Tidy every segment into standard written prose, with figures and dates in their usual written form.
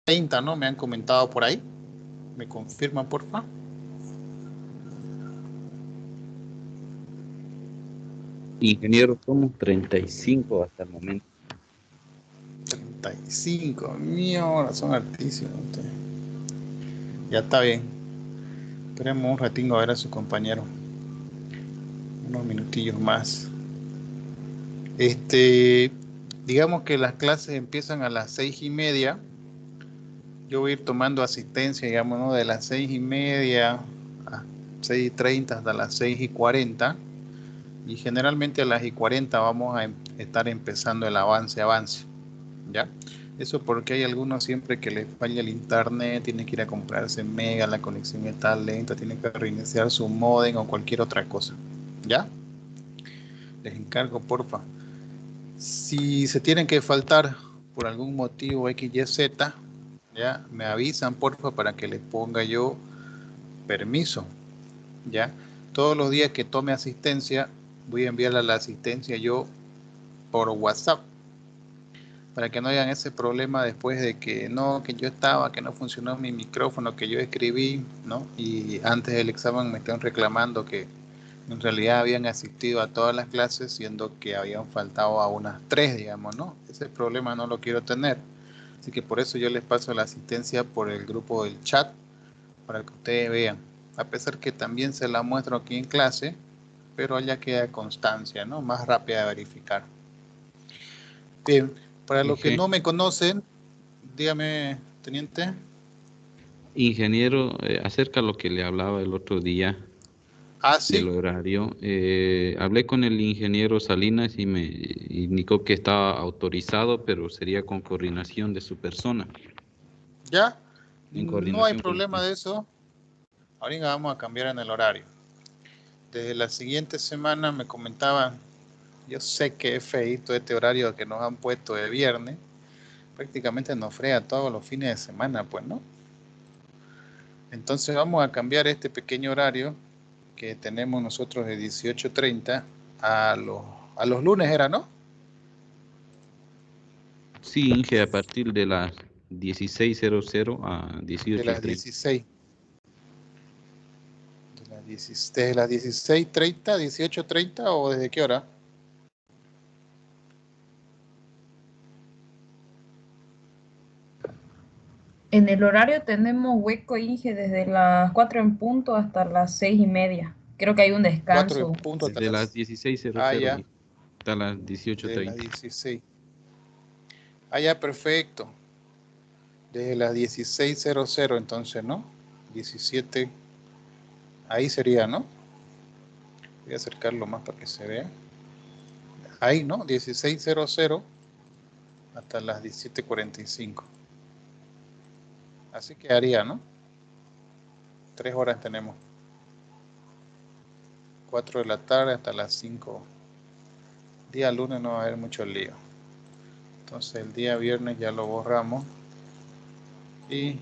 30, ¿no? Me han comentado por ahí. ¿Me confirman, porfa? Ingeniero, somos 35 hasta el momento. 35. Mierda, son altísimos ustedes. Ya está bien. Esperemos un ratingo a ver a su compañero. Unos minutillos más. Digamos que las clases empiezan a las 6:30. Yo voy a ir tomando asistencia, digamos, ¿no? De las 6:30 a 6:30 hasta las 6:40. Y generalmente a las 6:40 vamos a estar empezando el avance, ¿ya? Eso porque hay algunos siempre que les falla el internet, tiene que ir a comprarse mega, la conexión está lenta, tiene que reiniciar su modem o cualquier otra cosa, ¿ya? Les encargo, porfa. Si se tienen que faltar por algún motivo X, Y, Z, ya, me avisan, porfa, para que les ponga yo permiso, ¿ya? Todos los días que tome asistencia, voy a enviarle a la asistencia yo por WhatsApp, para que no hayan ese problema después de que no, que yo estaba, que no funcionó mi micrófono, que yo escribí, ¿no? Y antes del examen me están reclamando que en realidad habían asistido a todas las clases, siendo que habían faltado a unas 3, digamos, ¿no? Ese problema no lo quiero tener. Así que por eso yo les paso la asistencia por el grupo del chat, para que ustedes vean. A pesar que también se la muestro aquí en clase, pero allá queda constancia, ¿no? Más rápida de verificar. Bien, para los que no me conocen, dígame, teniente. Ingeniero, acerca de lo que le hablaba el otro día Ah, del sí, horario, hablé con el ingeniero Salinas y me indicó que estaba autorizado, pero sería con coordinación de su persona, ya, en no hay coordinación con problema usted. de eso. Ahorita vamos a cambiar en el horario. Desde la siguiente semana me comentaban, yo sé que es feíto este horario que nos han puesto de viernes, prácticamente nos frega todos los fines de semana, pues, ¿no? Entonces vamos a cambiar este pequeño horario que tenemos nosotros de 18:30 a los lunes, ¿era, no? Sí, Inge, a partir de las 16:00 a De las 18:30. 16. Desde las 16:30, 18:30 o desde qué hora? En el horario tenemos hueco, Inge, desde las 4 en punto hasta las 6:30. Creo que hay un 4 en descanso. punto hasta Desde las las... 16:00 Ah, ya, hasta las de las 18:30. 16. Ah, ya, perfecto. Desde las 16:00 entonces, ¿no? 17, ahí sería, ¿no? Voy a acercarlo más para que se vea. Ahí, ¿no? 16:00 hasta las 17:45. Así que haría, ¿no? 3 horas tenemos. 4 de la tarde hasta las 5. Día lunes no va a haber mucho lío. Entonces el día viernes ya lo borramos. Y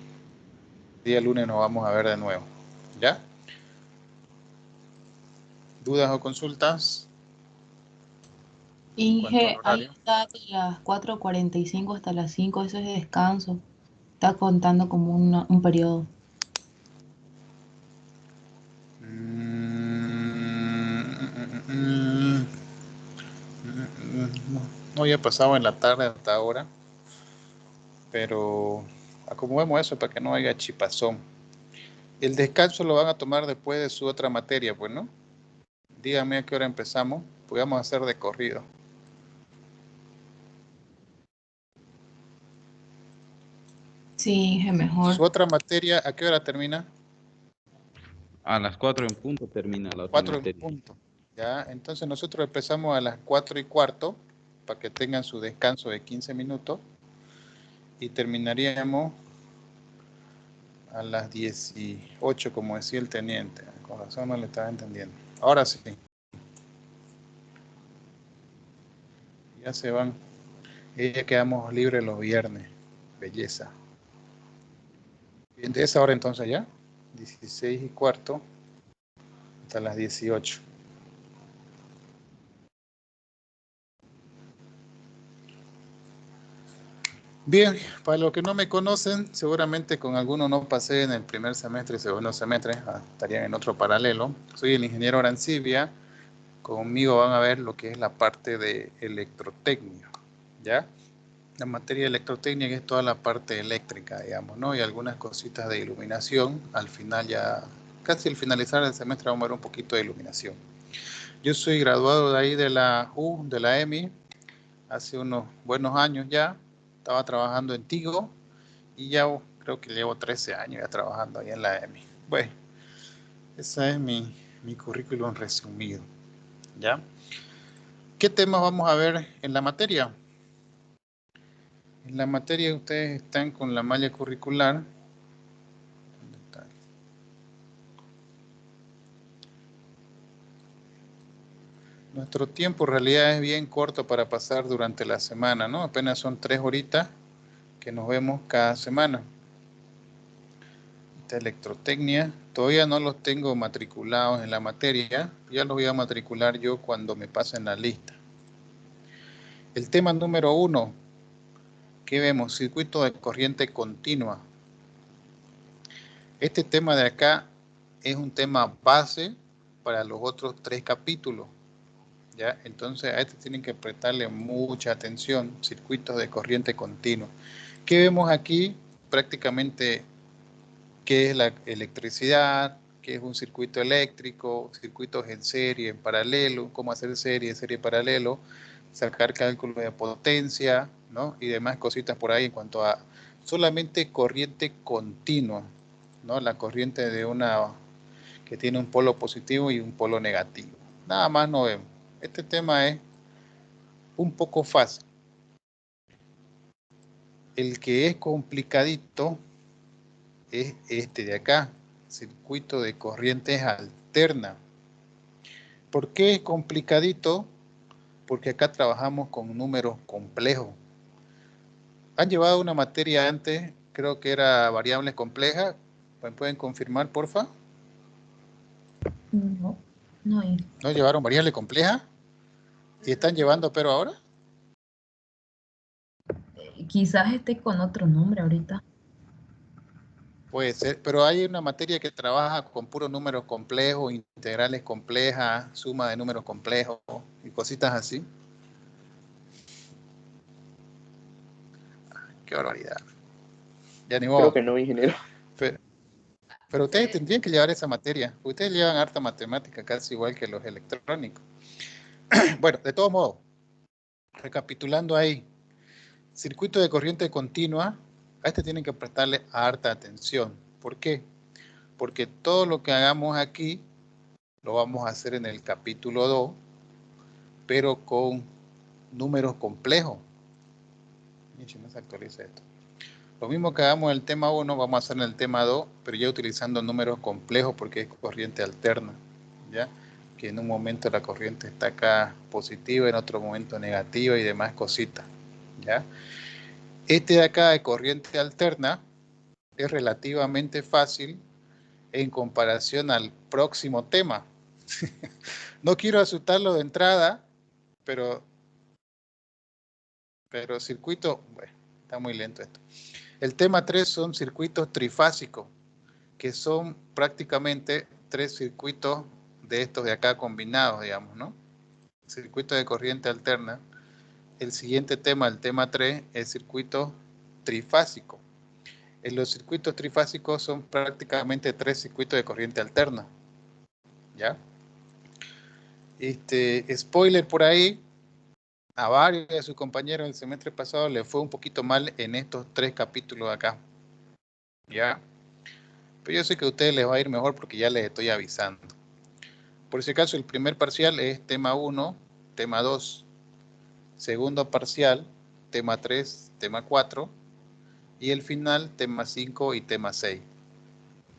día lunes nos vamos a ver de nuevo. ¿Ya? ¿Dudas o consultas en cuanto al Inge, ahí horario? está de las 4:45 hasta las 5, eso es de descanso. Está contando como un periodo. No, no había pasado en la tarde hasta ahora, pero acomodemos eso para que no haya chipazón. El descanso lo van a tomar después de su otra materia, pues, ¿no? Dígame a qué hora empezamos, podemos hacer de corrido. Sí, Inge, Su mejor. otra materia, ¿a qué hora termina? A las 4 en punto termina la otra 4 en materia. punto. Ya, entonces nosotros empezamos a las 4:15 para que tengan su descanso de 15 minutos y terminaríamos a las 18, como decía el teniente. Con razón no le estaba entendiendo. Ahora sí. Ya se van. Ya quedamos libres los viernes. Belleza. Bien, de esa hora entonces ya. 16:15 hasta las 18. Bien, para los que no me conocen, seguramente con algunos no pasé en el primer semestre y segundo semestre, estarían en otro paralelo. Soy el ingeniero Arancibia. Conmigo van a ver lo que es la parte de electrotecnia, ¿ya? La materia de electrotecnia es toda la parte eléctrica, digamos, ¿no? Y algunas cositas de iluminación. Al final ya, casi al finalizar el semestre vamos a ver un poquito de iluminación. Yo soy graduado de ahí de la U, de la EMI, hace unos buenos años ya. Estaba trabajando en Tigo y ya creo que llevo 13 años ya trabajando ahí en la EMI. Bueno, ese es mi currículum resumido, ¿ya? ¿Qué temas vamos a ver en la materia? En la materia ustedes están con la malla curricular. ¿Dónde está? Nuestro tiempo en realidad es bien corto para pasar durante la semana, ¿no? Apenas son 3 horitas que nos vemos cada semana. Esta electrotecnia, todavía no los tengo matriculados en la materia, ya los voy a matricular yo cuando me pasen la lista. El tema número 1, ¿qué vemos? Circuito de corriente continua. Este tema de acá es un tema base para los otros 3 capítulos, ¿ya? Entonces a este tienen que prestarle mucha atención, circuitos de corriente continua. ¿Qué vemos aquí? Prácticamente qué es la electricidad, qué es un circuito eléctrico, circuitos en serie, en paralelo, cómo hacer serie paralelo, sacar cálculos de potencia, ¿no? Y demás cositas por ahí en cuanto a solamente corriente continua, ¿no? La corriente de una que tiene un polo positivo y un polo negativo. Nada más no vemos. Este tema es un poco fácil. El que es complicadito es este de acá, circuito de corrientes alternas. ¿Por qué es complicadito? Porque acá trabajamos con números complejos. ¿Han llevado una materia antes? Creo que era variables complejas. ¿Me pueden confirmar, porfa? No, no hay. ¿No llevaron variable compleja? ¿Y están llevando pero ahora? Quizás esté con otro nombre ahorita. Puede ser, pero hay una materia que trabaja con puros números complejos, integrales complejas, suma de números complejos y cositas así. Qué barbaridad. Ya ni Creo modo. que no, ingeniero. Pero, pero ustedes tendrían que llevar esa materia. Ustedes llevan harta matemática, casi igual que los electrónicos. Bueno, de todos modos, recapitulando ahí, circuito de corriente continua, a este tienen que prestarle harta atención. ¿Por qué? Porque todo lo que hagamos aquí lo vamos a hacer en el capítulo 2, pero con números complejos. No se actualiza esto. Lo mismo que hagamos en el tema 1, vamos a hacer en el tema 2, pero ya utilizando números complejos porque es corriente alterna, ¿ya? Que en un momento la corriente está acá positiva, en otro momento negativa y demás cositas, ¿ya? Este de acá de corriente alterna es relativamente fácil en comparación al próximo tema. No quiero asustarlo de entrada, pero circuito, bueno, está muy lento esto. El tema 3 son circuitos trifásicos, que son prácticamente 3 circuitos de estos de acá combinados, digamos, ¿no? Circuito de corriente alterna. El siguiente tema, el tema 3, es circuito trifásico. En los circuitos trifásicos son prácticamente 3 circuitos de corriente alterna, ¿ya? Spoiler por ahí, a varios de sus compañeros el semestre pasado les fue un poquito mal en estos 3 capítulos de acá, ¿ya? Pero yo sé que a ustedes les va a ir mejor porque ya les estoy avisando. Por si acaso, el primer parcial es tema 1, tema 2. Segundo parcial, tema 3, tema 4. Y el final, tema 5 y tema 6.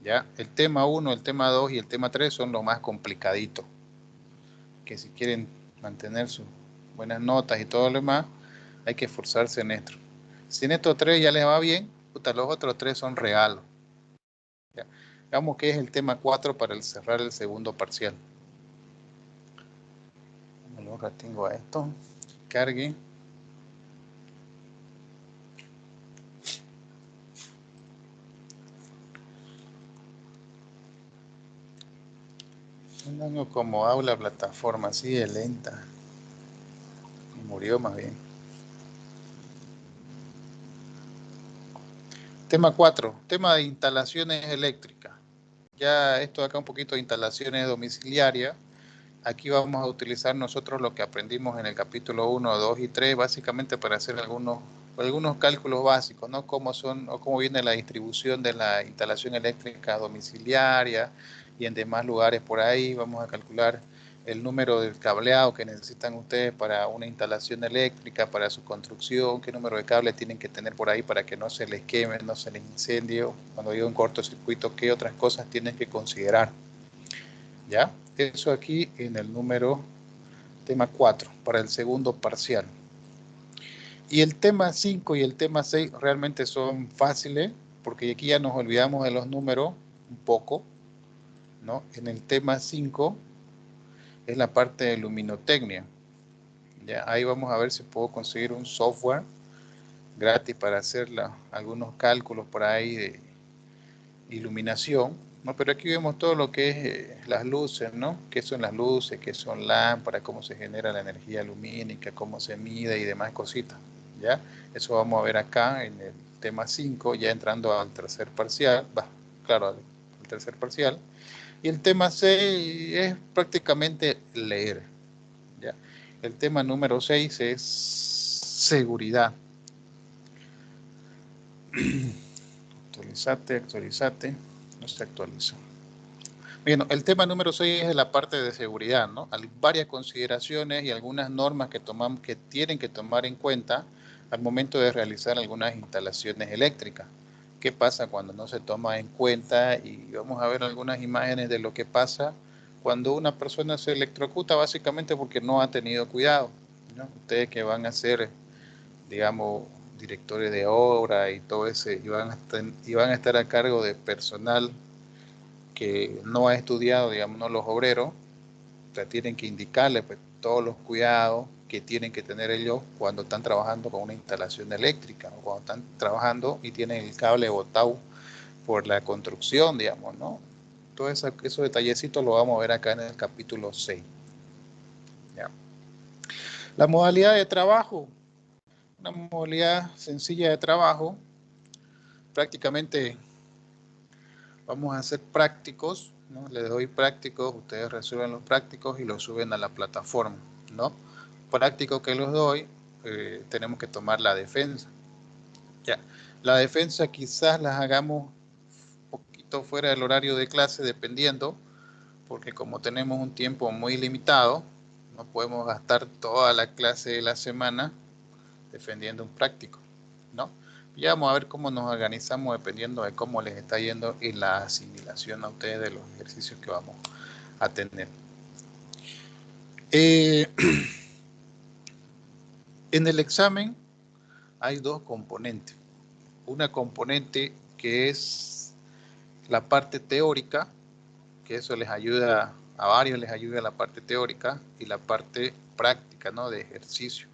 ¿Ya? El tema 1, el tema 2 y el tema 3 son los más complicaditos. Que si quieren mantener sus buenas notas y todo lo demás, hay que esforzarse en esto. Si en estos 3 ya les va bien, los otros 3 son regalos. ¿Ya? Digamos que es el tema 4 para cerrar el segundo parcial. Lo retengo a esto. Cargue. No como habla plataforma, así de lenta. Murió más bien. Tema 4, tema de instalaciones eléctricas. Ya esto de acá un poquito de instalaciones domiciliarias. Aquí vamos a utilizar nosotros lo que aprendimos en el capítulo 1, 2 y 3, básicamente para hacer algunos cálculos básicos, ¿no? Cómo son o cómo viene la distribución de la instalación eléctrica domiciliaria y en demás lugares por ahí. Vamos a calcular el número del cableado que necesitan ustedes para una instalación eléctrica, para su construcción, qué número de cables tienen que tener por ahí para que no se les queme, no se les incendie, cuando haya un cortocircuito, qué otras cosas tienen que considerar. ¿Ya? Eso aquí en el tema 4, para el segundo parcial. Y el tema 5 y el tema 6 realmente son fáciles, porque aquí ya nos olvidamos de los números un poco, ¿no? En el tema 5 es la parte de luminotecnia. ¿Ya? Ahí vamos a ver si puedo conseguir un software gratis para hacer algunos cálculos por ahí de iluminación, ¿no? Pero aquí vemos todo lo que es las luces, ¿no? ¿Qué son las luces? ¿Qué son lámparas? ¿Cómo se genera la energía lumínica? ¿Cómo se mide? Y demás cositas, ¿ya? Eso vamos a ver acá en el tema 5, ya entrando al tercer parcial, claro, al tercer parcial. Y el tema 6 es prácticamente leer, ¿ya? El tema número 6 es seguridad. Actualizate, no se actualiza. Bueno, el tema número 6 es la parte de seguridad, ¿no? Hay varias consideraciones y algunas normas que tienen que tomar en cuenta al momento de realizar algunas instalaciones eléctricas. ¿Qué pasa cuando no se toma en cuenta? Y vamos a ver algunas imágenes de lo que pasa cuando una persona se electrocuta, básicamente porque no ha tenido cuidado, ¿no? Ustedes que van a ser, digamos, directores de obra y todo ese, y van a estar a cargo de personal que no ha estudiado, digamos, ¿no? Los obreros, o sea, tienen que indicarle pues, todos los cuidados que tienen que tener ellos cuando están trabajando con una instalación eléctrica, o cuando están trabajando y tienen el cable botado por la construcción, digamos, ¿no? Todos esos detallecitos lo vamos a ver acá en el capítulo 6. ¿Ya? La modalidad de trabajo, una modalidad sencilla de trabajo, prácticamente vamos a hacer prácticos, ¿no? Les doy prácticos, ustedes resuelven los prácticos y los suben a la plataforma, ¿no? Prácticos que los doy, tenemos que tomar la defensa. Ya. La defensa quizás las hagamos un poquito fuera del horario de clase, dependiendo, porque como tenemos un tiempo muy limitado, no podemos gastar toda la clase de la semana defendiendo un práctico, ¿no? Ya vamos a ver cómo nos organizamos dependiendo de cómo les está yendo en la asimilación a ustedes de los ejercicios que vamos a tener. En el examen hay dos componentes. Una componente que es la parte teórica, que eso les ayuda, a varios les ayuda la parte teórica, y la parte práctica, ¿no? De ejercicio.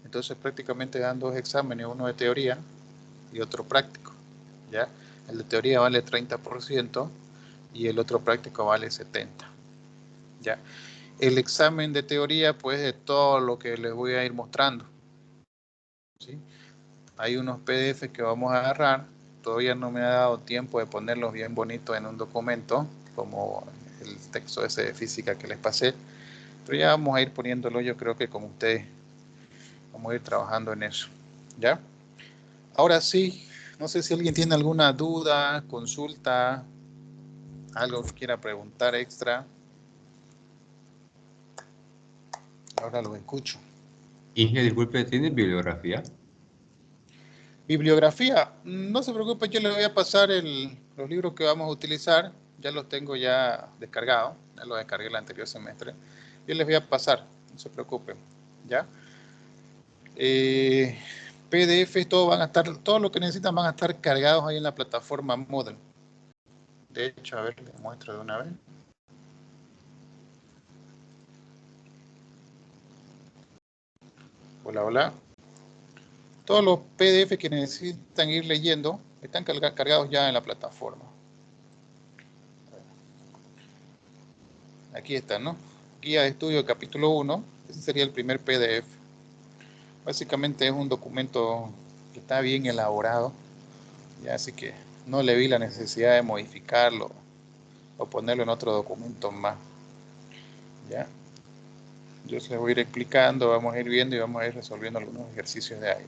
Entonces prácticamente dan dos exámenes, uno de teoría y otro práctico, ¿ya? El de teoría vale 30% y el otro práctico vale 70%, ¿ya? El examen de teoría, pues, de todo lo que les voy a ir mostrando, ¿sí? Hay unos PDF que vamos a agarrar, todavía no me ha dado tiempo de ponerlos bien bonitos en un documento, como el texto ese de física que les pasé, pero ya vamos a ir poniéndolo, yo creo que con ustedes vamos a ir trabajando en eso, ¿ya? Ahora sí, no sé si alguien tiene alguna duda, consulta, algo que quiera preguntar extra. Ahora lo escucho. Inge, disculpe, ¿tiene bibliografía? Bibliografía, no se preocupe, yo le voy a pasar los libros que vamos a utilizar, ya los tengo ya descargados, ya los descargué el anterior semestre. Yo les voy a pasar, no se preocupen, ¿ya? PDF, todo lo que necesitan van a estar cargados ahí en la plataforma Moodle. De hecho, a ver, les muestro de una vez. Hola, hola. Todos los PDF que necesitan ir leyendo están cargados ya en la plataforma. aquí está, ¿no? Guía de estudio capítulo 1, ese sería el primer PDF. Básicamente es un documento que está bien elaborado, ya, así que no le vi la necesidad de modificarlo o ponerlo en otro documento más, ya. Yo se lo voy a ir explicando, vamos a ir viendo y vamos a ir resolviendo algunos ejercicios de ahí.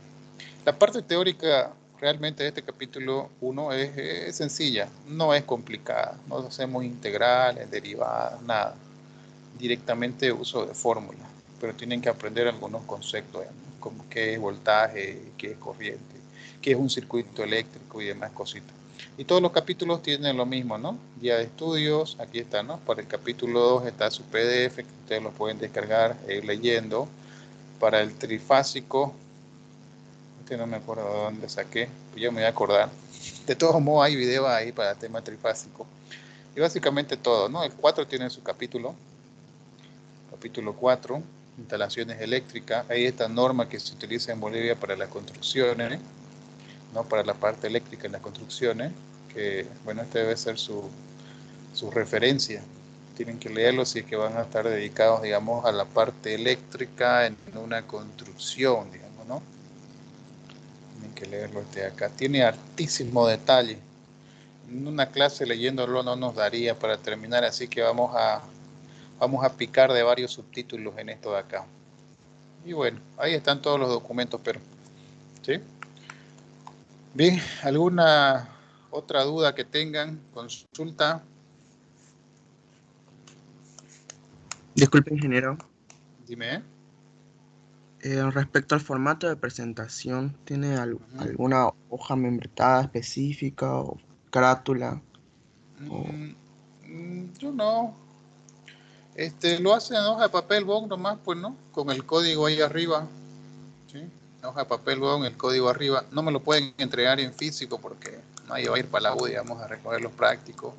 La parte teórica realmente de este capítulo 1 es sencilla, no es complicada, no hacemos integrales, derivadas, nada. Directamente uso de fórmula, pero tienen que aprender algunos conceptos, ¿no? Como qué es voltaje, qué es corriente, qué es un circuito eléctrico y demás cositas. Y todos los capítulos tienen lo mismo, ¿no? Guía de estudios, aquí está, ¿no? Para el capítulo 2 está su PDF, que ustedes lo pueden descargar leyendo. Para el trifásico, este no me acuerdo de dónde saqué, pues yo me voy a acordar. De todos modos hay videos ahí para el tema trifásico. Y básicamente todo, ¿no? El 4 tiene su capítulo 4, instalaciones eléctricas. Ahí esta norma que se utiliza en Bolivia para las construcciones, ¿no? Para la parte eléctrica en las construcciones, que bueno, este debe ser su referencia. Tienen que leerlo si es que van a estar dedicados, digamos, a la parte eléctrica en una construcción, digamos, ¿no? Tienen que leerlo este de acá. Tiene hartísimo detalle. En una clase leyéndolo no nos daría para terminar, así que vamos a picar de varios subtítulos en esto de acá. Y bueno, ahí están todos los documentos, pero ¿sí? Bien, ¿alguna otra duda que tengan? Consulta. Disculpe, ingeniero. Dime. Respecto al formato de presentación, ¿tiene alguna hoja membretada específica o carátula? Yo no. Lo hacen en hoja de papel bond nomás, pues, ¿no? Con el código ahí arriba. ¿Sí? Hoja de papel bond, el código arriba. No me lo pueden entregar en físico porque nadie va a ir para la U, digamos, a recoger los prácticos.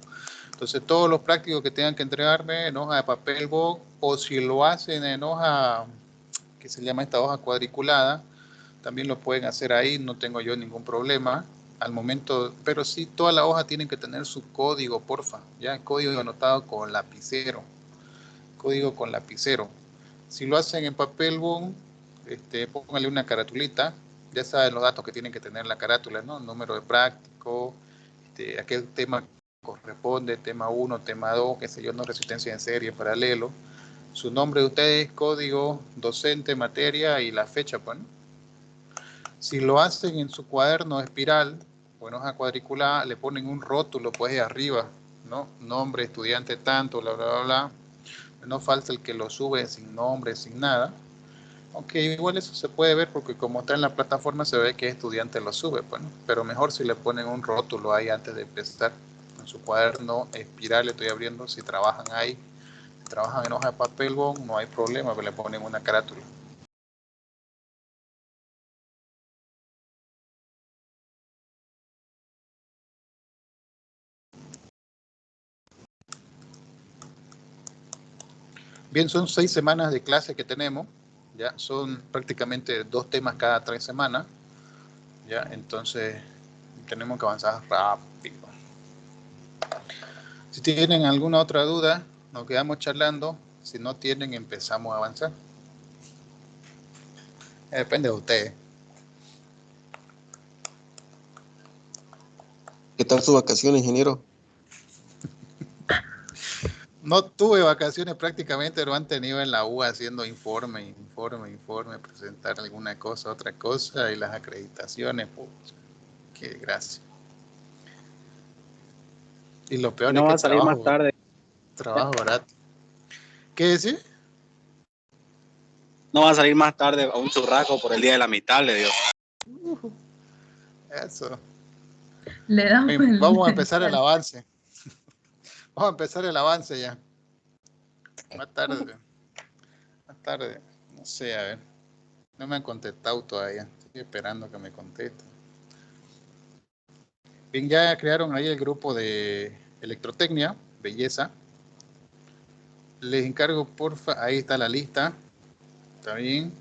Entonces, todos los prácticos que tengan que entregarme en hoja de papel bond, o si lo hacen en hoja, que se llama esta hoja cuadriculada, también lo pueden hacer ahí, no tengo yo ningún problema al momento, pero sí, toda la hoja tienen que tener su código, porfa, ya, código anotado con lapicero, código con lapicero. Si lo hacen en papel bond, póngale una caratulita, ya saben los datos que tienen que tener la carátula, ¿no? Número de práctico, a qué tema corresponde, tema 1, tema 2, qué sé yo, no, resistencia en serie, paralelo, su nombre de ustedes, código, docente, materia y la fecha, pues, ¿no? Si lo hacen en su cuaderno espiral o en hoja cuadriculada, le ponen un rótulo pues de arriba, ¿no? Nombre, estudiante tanto, bla, bla, bla, bla. No falta el que lo sube sin nombre, sin nada. Aunque igual eso se puede ver porque como está en la plataforma se ve que estudiante lo sube, pues, ¿no? Pero mejor si le ponen un rótulo ahí antes de empezar. En su cuaderno espiral, le estoy abriendo, si trabajan ahí, si trabajan en hoja de papel bond, no hay problema, pero le ponen una carátula. Bien, son 6 semanas de clase que tenemos, ya son prácticamente 2 temas cada 3 semanas, ya, entonces tenemos que avanzar rápido. Si tienen alguna otra duda, nos quedamos charlando, si no tienen, empezamos a avanzar. Depende de ustedes. ¿Qué tal su vacación, ingeniero? No tuve vacaciones prácticamente, lo han tenido en la U haciendo informe, presentar alguna cosa, otra cosa, y las acreditaciones, pues, qué gracia. Y lo peor no es va que a salir más tarde. trabajo barato. ¿Qué decir? No va a salir más tarde a un churrasco por el día de la mitad, le dio. Eso. Le damos Bien, vamos a empezar el avance. Vamos a empezar el avance ya. Más tarde. No sé, a ver. No me han contestado todavía. Estoy esperando que me contesten. Bien, ya crearon ahí el grupo de electrotecnia, belleza. Les encargo, porfa, ahí está la lista. Está bien.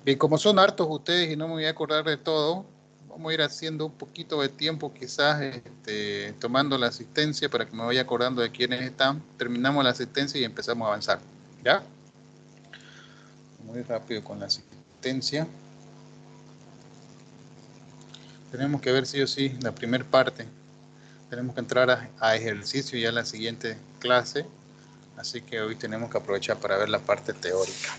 Bien, como son hartos ustedes y no me voy a acordar de todo, Vamos a ir haciendo un poquito de tiempo, quizás tomando la asistencia para que me vaya acordando de quiénes están. Terminamos la asistencia y empezamos a avanzar. ¿Ya? Muy rápido con la asistencia. Tenemos que ver sí o sí la primera parte. Tenemos que entrar a ejercicio ya en la siguiente clase. Así que hoy tenemos que aprovechar para ver la parte teórica.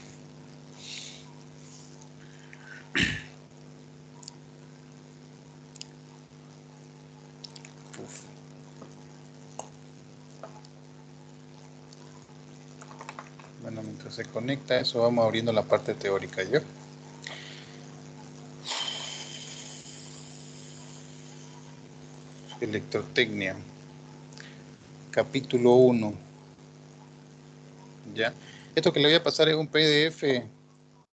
Bueno, mientras se conecta eso, vamos abriendo la parte teórica, ¿yo? Electrotecnia. Capítulo 1. ¿Ya? Esto que le voy a pasar es un PDF que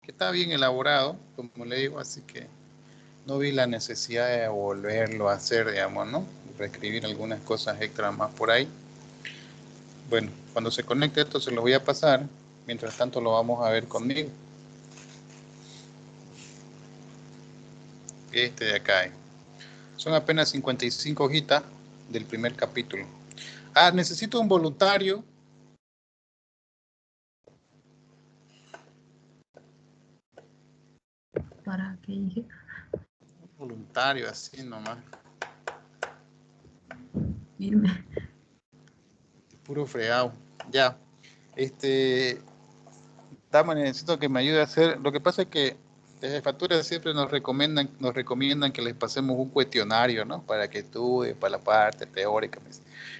está bien elaborado, como le digo, así que no vi la necesidad de volverlo a hacer, digamos, ¿no? Reescribir algunas cosas extras más por ahí. Bueno, cuando se conecte esto se lo voy a pasar. Mientras tanto lo vamos a ver conmigo. Este de acá. Son apenas 55 hojitas del primer capítulo. Ah, necesito un voluntario. ¿Para qué dije? Un voluntario, así nomás. Irme. Puro fregado. Ya. Dama, necesito que me ayude a hacer. Lo que pasa es que de jefatura siempre nos recomiendan que les pasemos un cuestionario, ¿no? Para que estudien, para la parte teórica.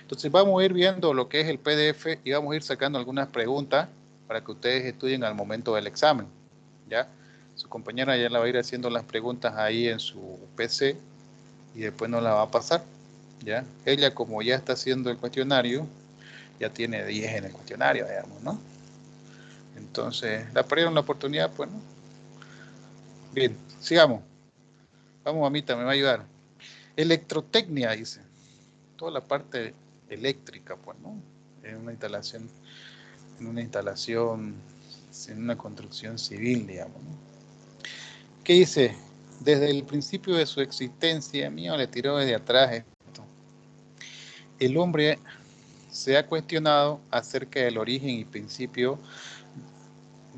Entonces vamos a ir viendo lo que es el PDF y vamos a ir sacando algunas preguntas para que ustedes estudien al momento del examen, ¿ya? Su compañera ya la va a ir haciendo las preguntas ahí en su PC y después nos la va a pasar, ¿ya? Ella, como ya está haciendo el cuestionario, ya tiene 10 en el cuestionario, digamos, ¿no? Entonces, la perdieron la oportunidad, pues, ¿no? Bien, sigamos. Vamos, mamita, me va a ayudar. Electrotecnia, dice. Toda la parte eléctrica, pues, ¿no? En una instalación, en una construcción civil, digamos, ¿no? ¿Qué dice? Desde el principio de su existencia, mío le tiró desde atrás esto. El hombre se ha cuestionado acerca del origen y principio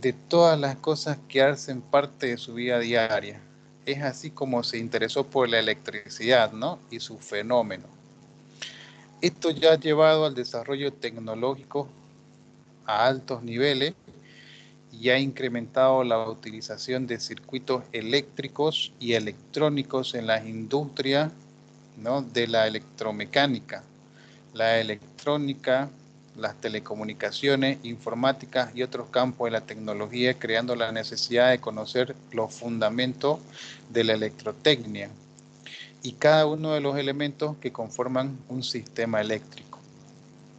de todas las cosas que hacen parte de su vida diaria. Es así como se interesó por la electricidad, ¿no? Y su fenómeno. Esto ya ha llevado al desarrollo tecnológico a altos niveles y ha incrementado la utilización de circuitos eléctricos y electrónicos en las industrias, ¿no? De la electromecánica, la electrónica, las telecomunicaciones, informática y otros campos de la tecnología, creando la necesidad de conocer los fundamentos de la electrotecnia y cada uno de los elementos que conforman un sistema eléctrico.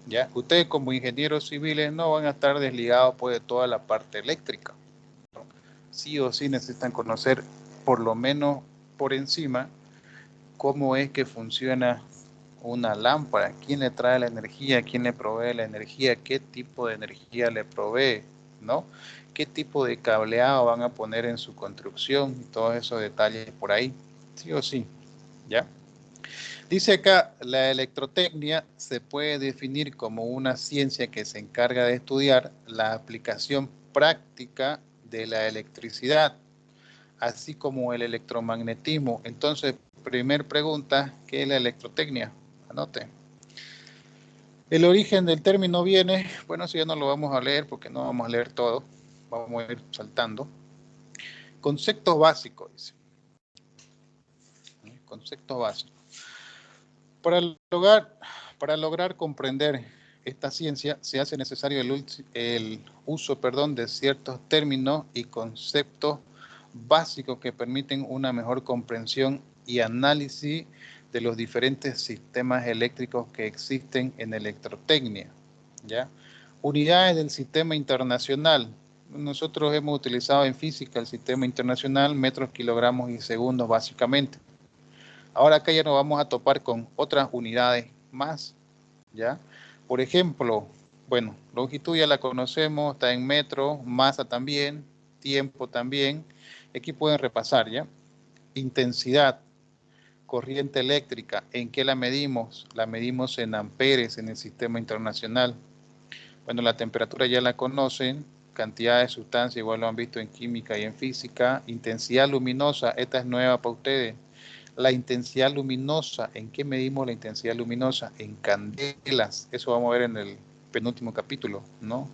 ¿Ya? Ustedes como ingenieros civiles no van a estar desligados pues, de toda la parte eléctrica, ¿no? Sí o sí necesitan conocer por lo menos por encima cómo es que funciona una lámpara, quién le trae la energía, quién le provee la energía, qué tipo de energía le provee, ¿no? Qué tipo de cableado van a poner en su construcción y todos esos detalles por ahí, sí o sí, ¿ya? Dice acá, la electrotecnia se puede definir como una ciencia que se encarga de estudiar la aplicación práctica de la electricidad, así como el electromagnetismo. Entonces, primer pregunta, ¿qué es la electrotecnia? Anote. El origen del término viene, bueno, eso ya no lo vamos a leer porque no vamos a leer todo, vamos a ir saltando. Conceptos básicos, dice. Conceptos básicos. Para lograr comprender esta ciencia, se hace necesario el uso de ciertos términos y conceptos básicos que permiten una mejor comprensión y análisis de los diferentes sistemas eléctricos que existen en electrotecnia, ¿ya? Unidades del sistema internacional. Nosotros hemos utilizado en física el sistema internacional, metros, kilogramos y segundos básicamente. Ahora acá ya nos vamos a topar con otras unidades más, ¿ya? Por ejemplo, bueno, longitud ya la conocemos, está en metros, masa también, tiempo también. Aquí pueden repasar, ¿ya? Intensidad, corriente eléctrica, ¿en qué la medimos? La medimos en amperes en el sistema internacional. Bueno, la temperatura ya la conocen, cantidad de sustancia, igual lo han visto en química y en física. Intensidad luminosa, esta es nueva para ustedes. La intensidad luminosa, ¿en qué medimos la intensidad luminosa? En candelas, eso vamos a ver en el penúltimo capítulo, ¿no?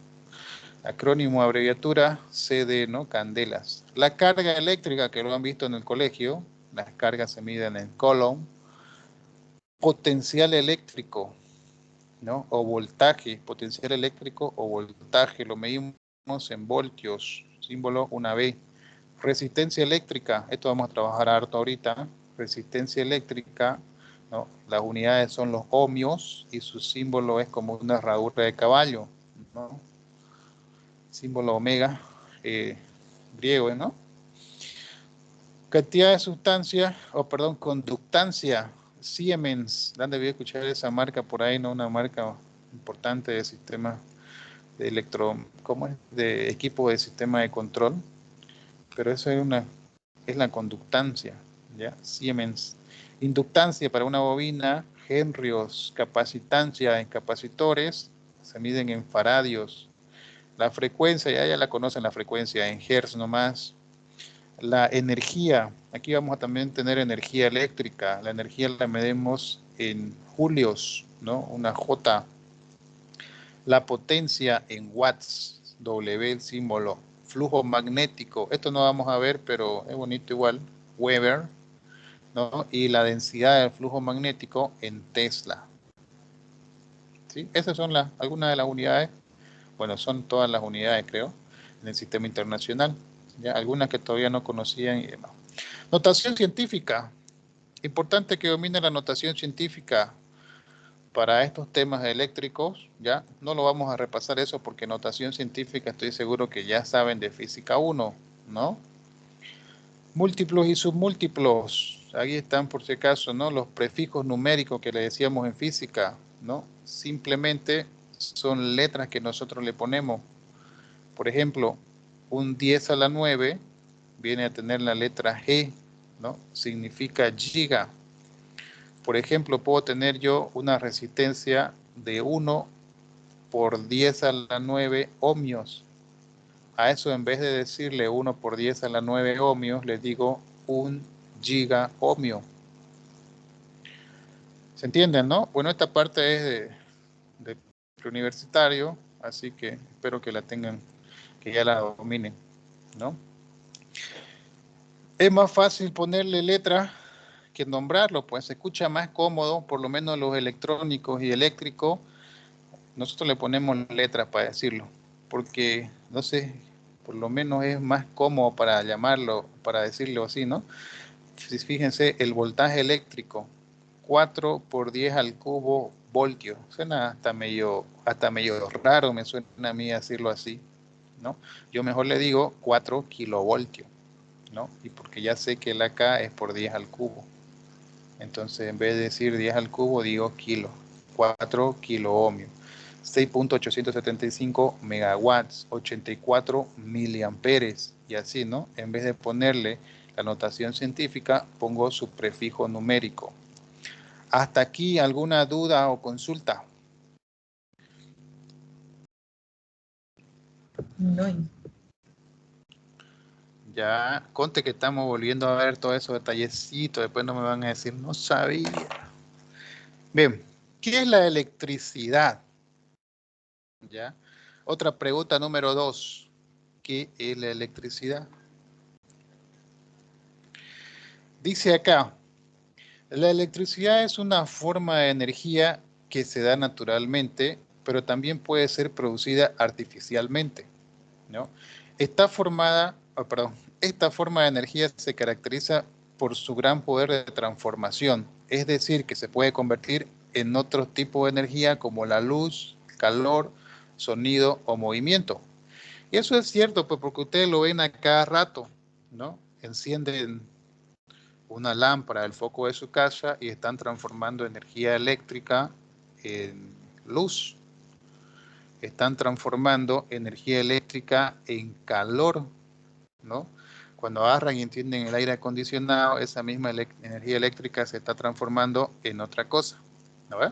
Acrónimo, abreviatura, CD, ¿no? Candelas. La carga eléctrica, que lo han visto en el colegio, las cargas se miden en coulomb. Potencial eléctrico, ¿no? O voltaje, potencial eléctrico o voltaje, lo medimos en voltios, símbolo una V. Resistencia eléctrica, esto vamos a trabajar harto ahorita. Resistencia eléctrica, ¿no? Las unidades son los ohmios y su símbolo es como una herradura de caballo, ¿no? Símbolo omega, griego, ¿no? Cantidad de sustancia, conductancia, Siemens, ¿dónde voy a escuchar esa marca por ahí, no? Una marca importante de sistema de de equipo de sistema de control, pero eso es la conductancia, ¿ya? Siemens. Inductancia para una bobina, henrios, capacitancia en capacitores, se miden en faradios. La frecuencia, ya la conocen la frecuencia, en hertz nomás. La energía, aquí vamos a también tener energía eléctrica. La energía la medimos en julios, ¿no? Una J. La potencia en watts, W el símbolo. Flujo magnético, esto no vamos a ver, pero es bonito igual. Weber, ¿no? Y la densidad del flujo magnético en Tesla. ¿Sí? Esas son algunas de las unidades. Bueno, son todas las unidades, creo, en el sistema internacional. ¿Ya? Algunas que todavía no conocían y demás. Notación científica. Importante que domine la notación científica para estos temas eléctricos. Ya no lo vamos a repasar eso porque notación científica estoy seguro que ya saben de física 1, ¿no? Múltiplos y submúltiplos. Ahí están por si acaso, ¿no? Los prefijos numéricos que le decíamos en física, ¿no? Simplemente son letras que nosotros le ponemos. Por ejemplo, un 10 a la 9 viene a tener la letra G, ¿no? Significa giga. Por ejemplo, puedo tener yo una resistencia de 1 por 10 a la 9 ohmios. A eso, en vez de decirle 1 por 10 a la 9 ohmios, le digo 1 giga ohmio. ¿Se entienden, no? Bueno, esta parte es de preuniversitario, así que espero que la tengan, que ya la dominen, ¿no? Es más fácil ponerle letra que nombrarlo, pues se escucha más cómodo, por lo menos los electrónicos y eléctricos, nosotros le ponemos letras para decirlo, porque, no sé, por lo menos es más cómodo para llamarlo, para decirlo así, ¿no? Fíjense, el voltaje eléctrico, 4 por 10 al cubo voltios, suena hasta medio raro, me suena a mí decirlo así, ¿no? Yo mejor le digo 4 kilovoltios, ¿no? Y porque ya sé que el AK es por 10 al cubo. Entonces, en vez de decir 10 al cubo, digo kilo. 4 kiloohmios. 6.875 megawatts. 84 miliamperes. Y así, ¿no? En vez de ponerle la notación científica, pongo su prefijo numérico. ¿Hasta aquí alguna duda o consulta? No. Ya, conte que estamos volviendo a ver todos esos detallecitos, después no me van a decir, no sabía. Bien, ¿qué es la electricidad? Ya. Otra pregunta número 2, ¿qué es la electricidad? Dice acá, la electricidad es una forma de energía que se da naturalmente, pero también puede ser producida artificialmente, ¿no? Esta forma de energía se caracteriza por su gran poder de transformación, es decir, que se puede convertir en otro tipo de energía como la luz, calor, sonido o movimiento. Y eso es cierto, pues porque ustedes lo ven a cada rato, ¿no? Encienden una lámpara del foco de su casa y están transformando energía eléctrica en luz. Están transformando energía eléctrica en calor, ¿no? Cuando agarran y encienden el aire acondicionado, esa misma energía eléctrica se está transformando en otra cosa. ¿No ve?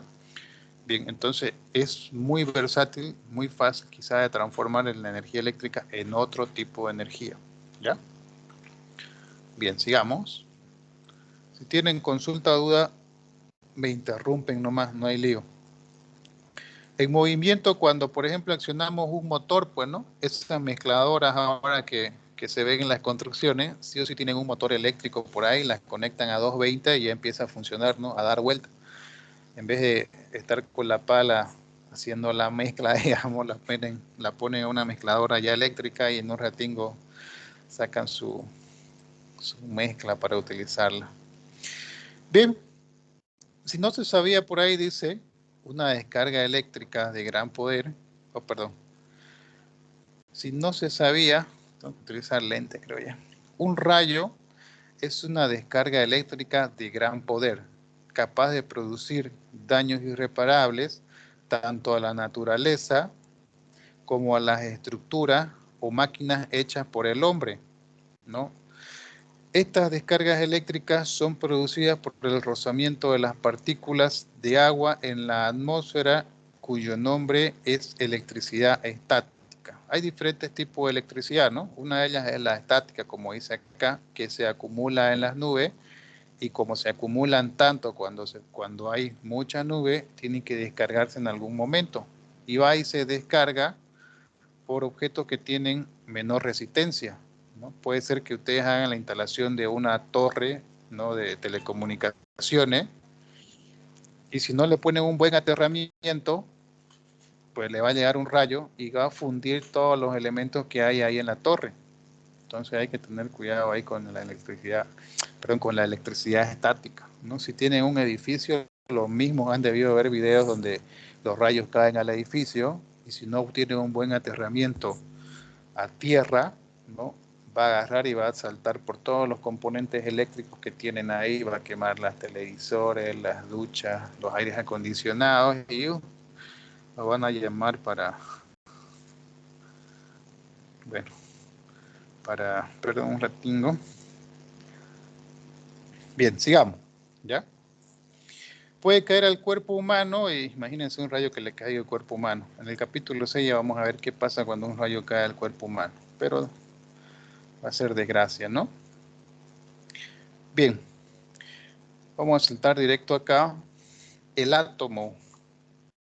Bien, entonces es muy versátil, muy fácil quizá de transformar la energía eléctrica en otro tipo de energía. ¿Ya? Bien, sigamos. Si tienen consulta o duda, me interrumpen nomás, no hay lío. En movimiento, cuando por ejemplo accionamos un motor, pues no, esas mezcladoras ahora que se ven en las construcciones, sí o sí tienen un motor eléctrico por ahí, las conectan a 220 y ya empieza a funcionar, ¿no? A dar vuelta. En vez de estar con la pala haciendo la mezcla, digamos, la ponen en una mezcladora ya eléctrica y en un ratingo sacan su mezcla para utilizarla. Bien, si no se sabía por ahí, dice, una descarga eléctrica de gran poder, si no se sabía, tengo que utilizar lente, creo ya. Un rayo es una descarga eléctrica de gran poder, capaz de producir daños irreparables tanto a la naturaleza como a las estructuras o máquinas hechas por el hombre, ¿no? Estas descargas eléctricas son producidas por el rozamiento de las partículas de agua en la atmósfera, cuyo nombre es electricidad estática. Hay diferentes tipos de electricidad, ¿no? Una de ellas es la estática, como dice acá, que se acumula en las nubes, y como se acumulan tanto cuando hay mucha nube, tienen que descargarse en algún momento. Y va y se descarga por objetos que tienen menor resistencia, ¿no? Puede ser que ustedes hagan la instalación de una torre, ¿no? De telecomunicaciones, y si no le ponen un buen aterramiento, pues le va a llegar un rayo y va a fundir todos los elementos que hay ahí en la torre. Entonces hay que tener cuidado ahí con la electricidad, con la electricidad estática, ¿no? Si tienen un edificio, los mismos han debido ver videos donde los rayos caen al edificio, y si no tienen un buen aterramiento a tierra, ¿no? Va a agarrar y va a saltar por todos los componentes eléctricos que tienen ahí, va a quemar las televisores, las duchas, los aires acondicionados, y lo van a llamar perdón, un ratingo. Bien, sigamos, ¿ya? Puede caer al cuerpo humano, y imagínense un rayo que le caiga al cuerpo humano. En el capítulo 6 ya vamos a ver qué pasa cuando un rayo cae al cuerpo humano, pero va a ser desgracia, ¿no? Bien, vamos a saltar directo acá. El átomo.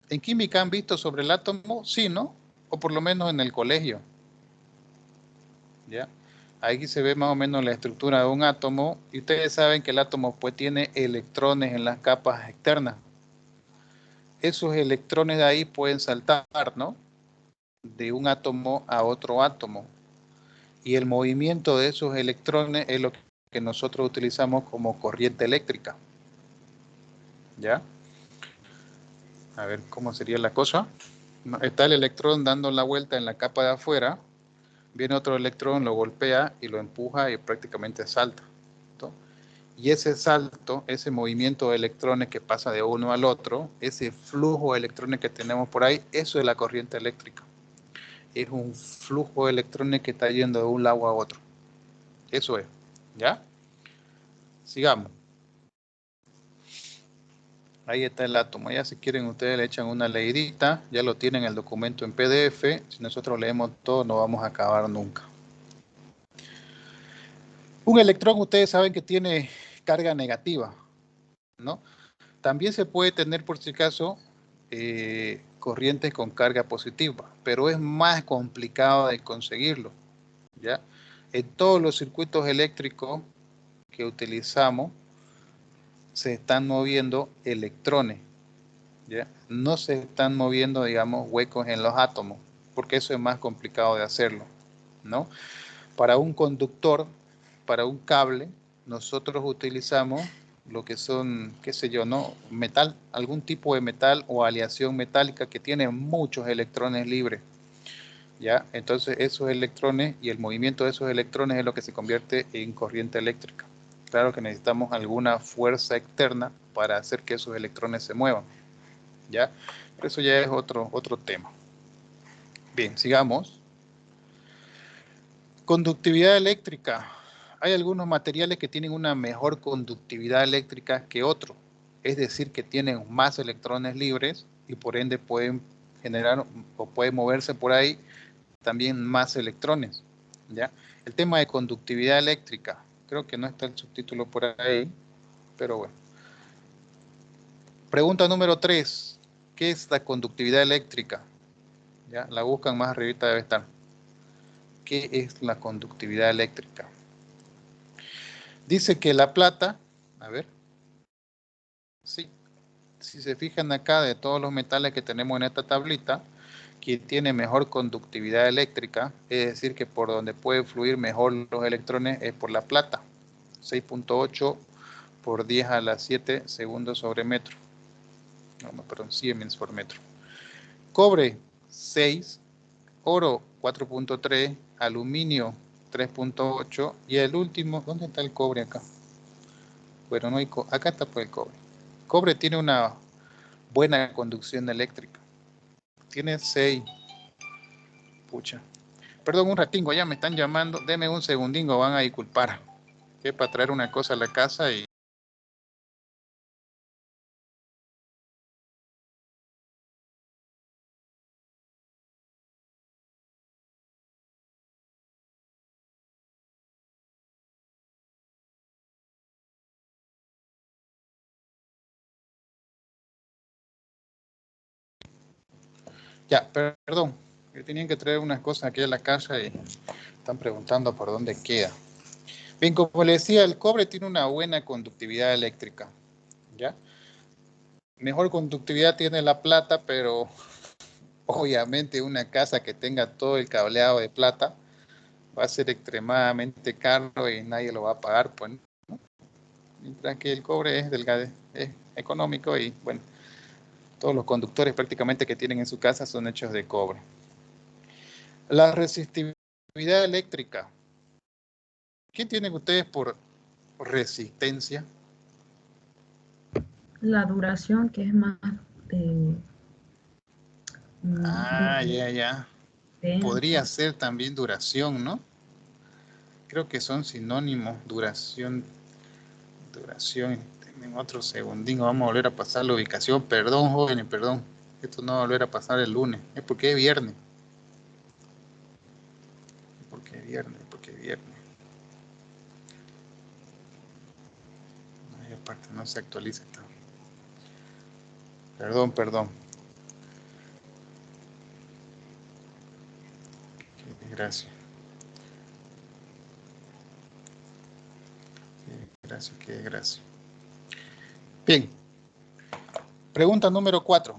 ¿En química han visto sobre el átomo? Sí, ¿no? O por lo menos en el colegio. ¿Ya? Aquí se ve más o menos la estructura de un átomo, y ustedes saben que el átomo pues tiene electrones en las capas externas. Esos electrones de ahí pueden saltar, ¿no? De un átomo a otro átomo. Y el movimiento de esos electrones es lo que nosotros utilizamos como corriente eléctrica. ¿Ya? A ver cómo sería la cosa. Está el electrón dando la vuelta en la capa de afuera, viene otro electrón, lo golpea y lo empuja y prácticamente salta, ¿no? Y ese salto, ese movimiento de electrones que pasa de uno al otro, ese flujo de electrones que tenemos por ahí, eso es la corriente eléctrica. Es un flujo de electrones que está yendo de un lado a otro. Eso es, ¿ya? Sigamos. Ahí está el átomo. Ya si quieren ustedes le echan una leidita, ya lo tienen el documento en PDF. Si nosotros leemos todo no vamos a acabar nunca. Un electrón ustedes saben que tiene carga negativa, ¿no? También se puede tener por si acaso corrientes con carga positiva, pero es más complicado de conseguirlo, ¿ya? En todos los circuitos eléctricos que utilizamos se están moviendo electrones, ¿ya? No se están moviendo, digamos, huecos en los átomos, porque eso es más complicado de hacerlo, ¿no? Para un conductor, para un cable, nosotros utilizamos lo que son, qué sé yo, ¿no? Metal, algún tipo de metal o aleación metálica que tiene muchos electrones libres, ¿ya? Entonces esos electrones y el movimiento de esos electrones es lo que se convierte en corriente eléctrica. Claro que necesitamos alguna fuerza externa para hacer que esos electrones se muevan, ¿ya? Pero eso ya es otro tema. Bien, sigamos. Conductividad eléctrica. hay algunos materiales que tienen una mejor conductividad eléctrica que otros, es decir, que tienen más electrones libres y por ende pueden generar o pueden moverse por ahí también más electrones, ¿ya? El tema de conductividad eléctrica, creo que no está el subtítulo por ahí, pero bueno. Pregunta número 3, ¿qué es la conductividad eléctrica? ¿Ya? La buscan más arribita, debe estar. ¿Qué es la conductividad eléctrica? Dice que la plata, a ver, sí, si se fijan acá de todos los metales que tenemos en esta tablita, quien tiene mejor conductividad eléctrica, es decir, que por donde puede fluir mejor los electrones es por la plata, 6.8 por 10 a la 7 segundos sobre metro. No, perdón, Siemens por metro. Cobre, 6, oro, 4.3, aluminio, 3.8 y el último, ¿dónde está el cobre acá? Bueno, no hay acá está pues el cobre. Cobre tiene una buena conducción eléctrica. Tiene 6. Pucha. Perdón, un ratingo, ya me están llamando. Deme un segundingo, van a disculpar. Que para traer una cosa a la casa y... Ya, perdón. Tenían que traer unas cosas aquí a la casa y están preguntando por dónde queda. Bien, como les decía, el cobre tiene una buena conductividad eléctrica. ¿Ya? Mejor conductividad tiene la plata, pero obviamente una casa que tenga todo el cableado de plata va a ser extremadamente caro y nadie lo va a pagar, pues, ¿no? Mientras que el cobre es delgado, es económico y bueno, todos los conductores prácticamente que tienen en su casa son hechos de cobre. La resistividad eléctrica. ¿Qué tienen ustedes por resistencia? La duración, que es más... Ya. Podría ser también duración, ¿no? Creo que son sinónimos, duración. En otro segundín vamos a volver a pasar la ubicación. Perdón, jóvenes, perdón. Esto no va a volver a pasar el lunes. Es porque es viernes. Porque es viernes. Y aparte no se actualiza. Perdón. Qué desgracia. Qué desgracia. Bien. Pregunta número 4.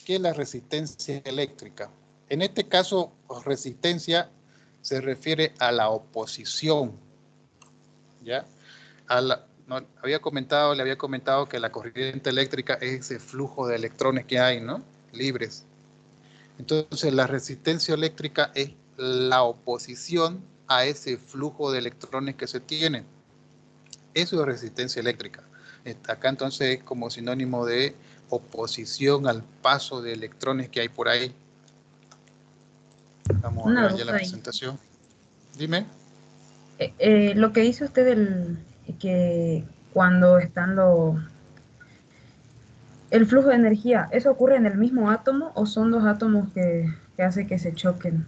¿Qué es la resistencia eléctrica? En este caso, resistencia se refiere a la oposición. ¿Ya? Le había comentado que la corriente eléctrica es ese flujo de electrones que hay, ¿no? Libres. Entonces, la resistencia eléctrica es la oposición a ese flujo de electrones que se tiene. Eso es resistencia eléctrica. Acá entonces es como sinónimo de oposición al paso de electrones que hay por ahí. Vamos a ver allá la presentación. Dime. Lo que dice usted que cuando están el flujo de energía, ¿eso ocurre en el mismo átomo o son dos átomos que hace que se choquen?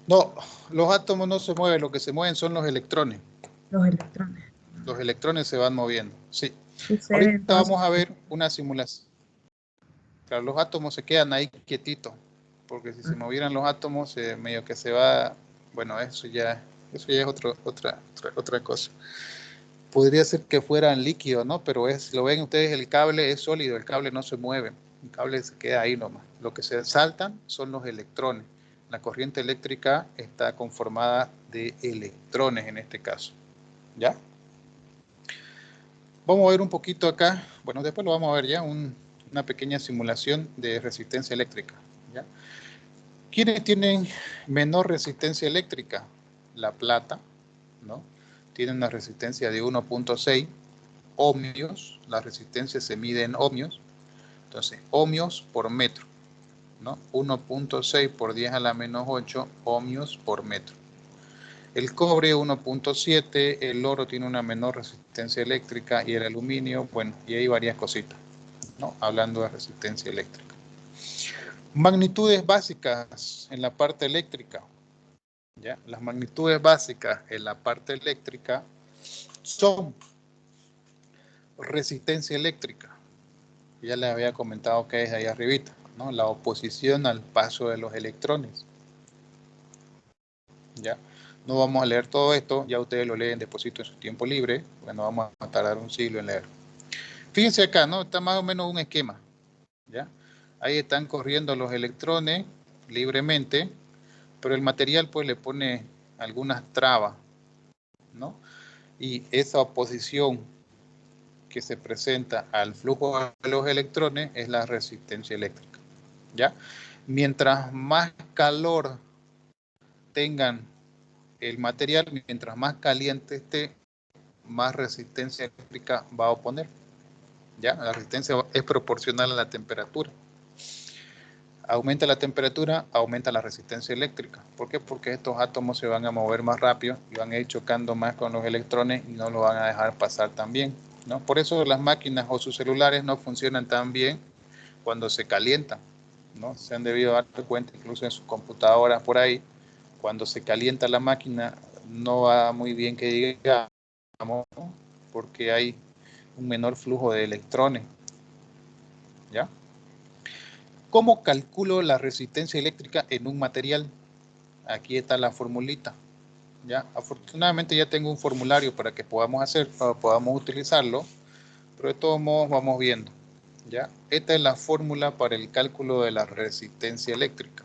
No, los átomos no se mueven, lo que se mueven son los electrones. Los electrones. Los electrones se van moviendo, sí. Sucede, Ahorita entonces, vamos a ver una simulación. Claro, los átomos se quedan ahí quietitos, porque si se movieran los átomos, medio que se va, bueno, eso ya es otra cosa. Podría ser que fueran líquidos, ¿no? Pero lo ven ustedes, el cable es sólido, el cable no se mueve, el cable se queda ahí nomás. Lo que se saltan son los electrones. La corriente eléctrica está conformada de electrones en este caso, ¿ya? Vamos a ver un poquito acá, bueno, después lo vamos a ver ya, una pequeña simulación de resistencia eléctrica, ¿ya? ¿Quiénes tienen menor resistencia eléctrica? La plata, ¿no? Tiene una resistencia de 1.6 ohmios, la resistencia se mide en ohmios, entonces ohmios por metro, ¿no? 1.6 por 10 a la menos 8 ohmios por metro. El cobre 1.7, el oro tiene una menor resistencia eléctrica y el aluminio, bueno, y hay varias cositas, ¿no? Hablando de resistencia eléctrica. Magnitudes básicas en la parte eléctrica. ¿Ya? Las magnitudes básicas en la parte eléctrica son resistencia eléctrica. Ya les había comentado que es ahí arribita, ¿no? La oposición al paso de los electrones. ¿Ya? No vamos a leer todo esto, ya ustedes lo leen despuesito en su tiempo libre, porque no vamos a tardar un siglo en leer. Fíjense acá, ¿no? Está más o menos un esquema, ¿ya? Ahí están corriendo los electrones libremente, pero el material pues le pone algunas trabas, ¿no? Y esa oposición que se presenta al flujo de los electrones es la resistencia eléctrica, ¿ya? Mientras más calor tengan el material, mientras más caliente esté, más resistencia eléctrica va a oponer, ¿ya? La resistencia es proporcional a la temperatura. Aumenta la temperatura, aumenta la resistencia eléctrica. ¿Por qué? Porque estos átomos se van a mover más rápido y van a ir chocando más con los electrones y no lo van a dejar pasar tan bien, ¿no? Por eso las máquinas o sus celulares no funcionan tan bien cuando se calientan, ¿no? Se han debido dar cuenta incluso en sus computadoras por ahí, cuando se calienta la máquina no va muy bien que digamos, ¿no? Porque hay un menor flujo de electrones, ¿ya? ¿Cómo calculo la resistencia eléctrica en un material? Aquí está la formulita, ¿ya? Afortunadamente ya tengo un formulario para que podamos utilizarlo, pero de todos modos vamos viendo, ¿ya? Esta es la fórmula para el cálculo de la resistencia eléctrica.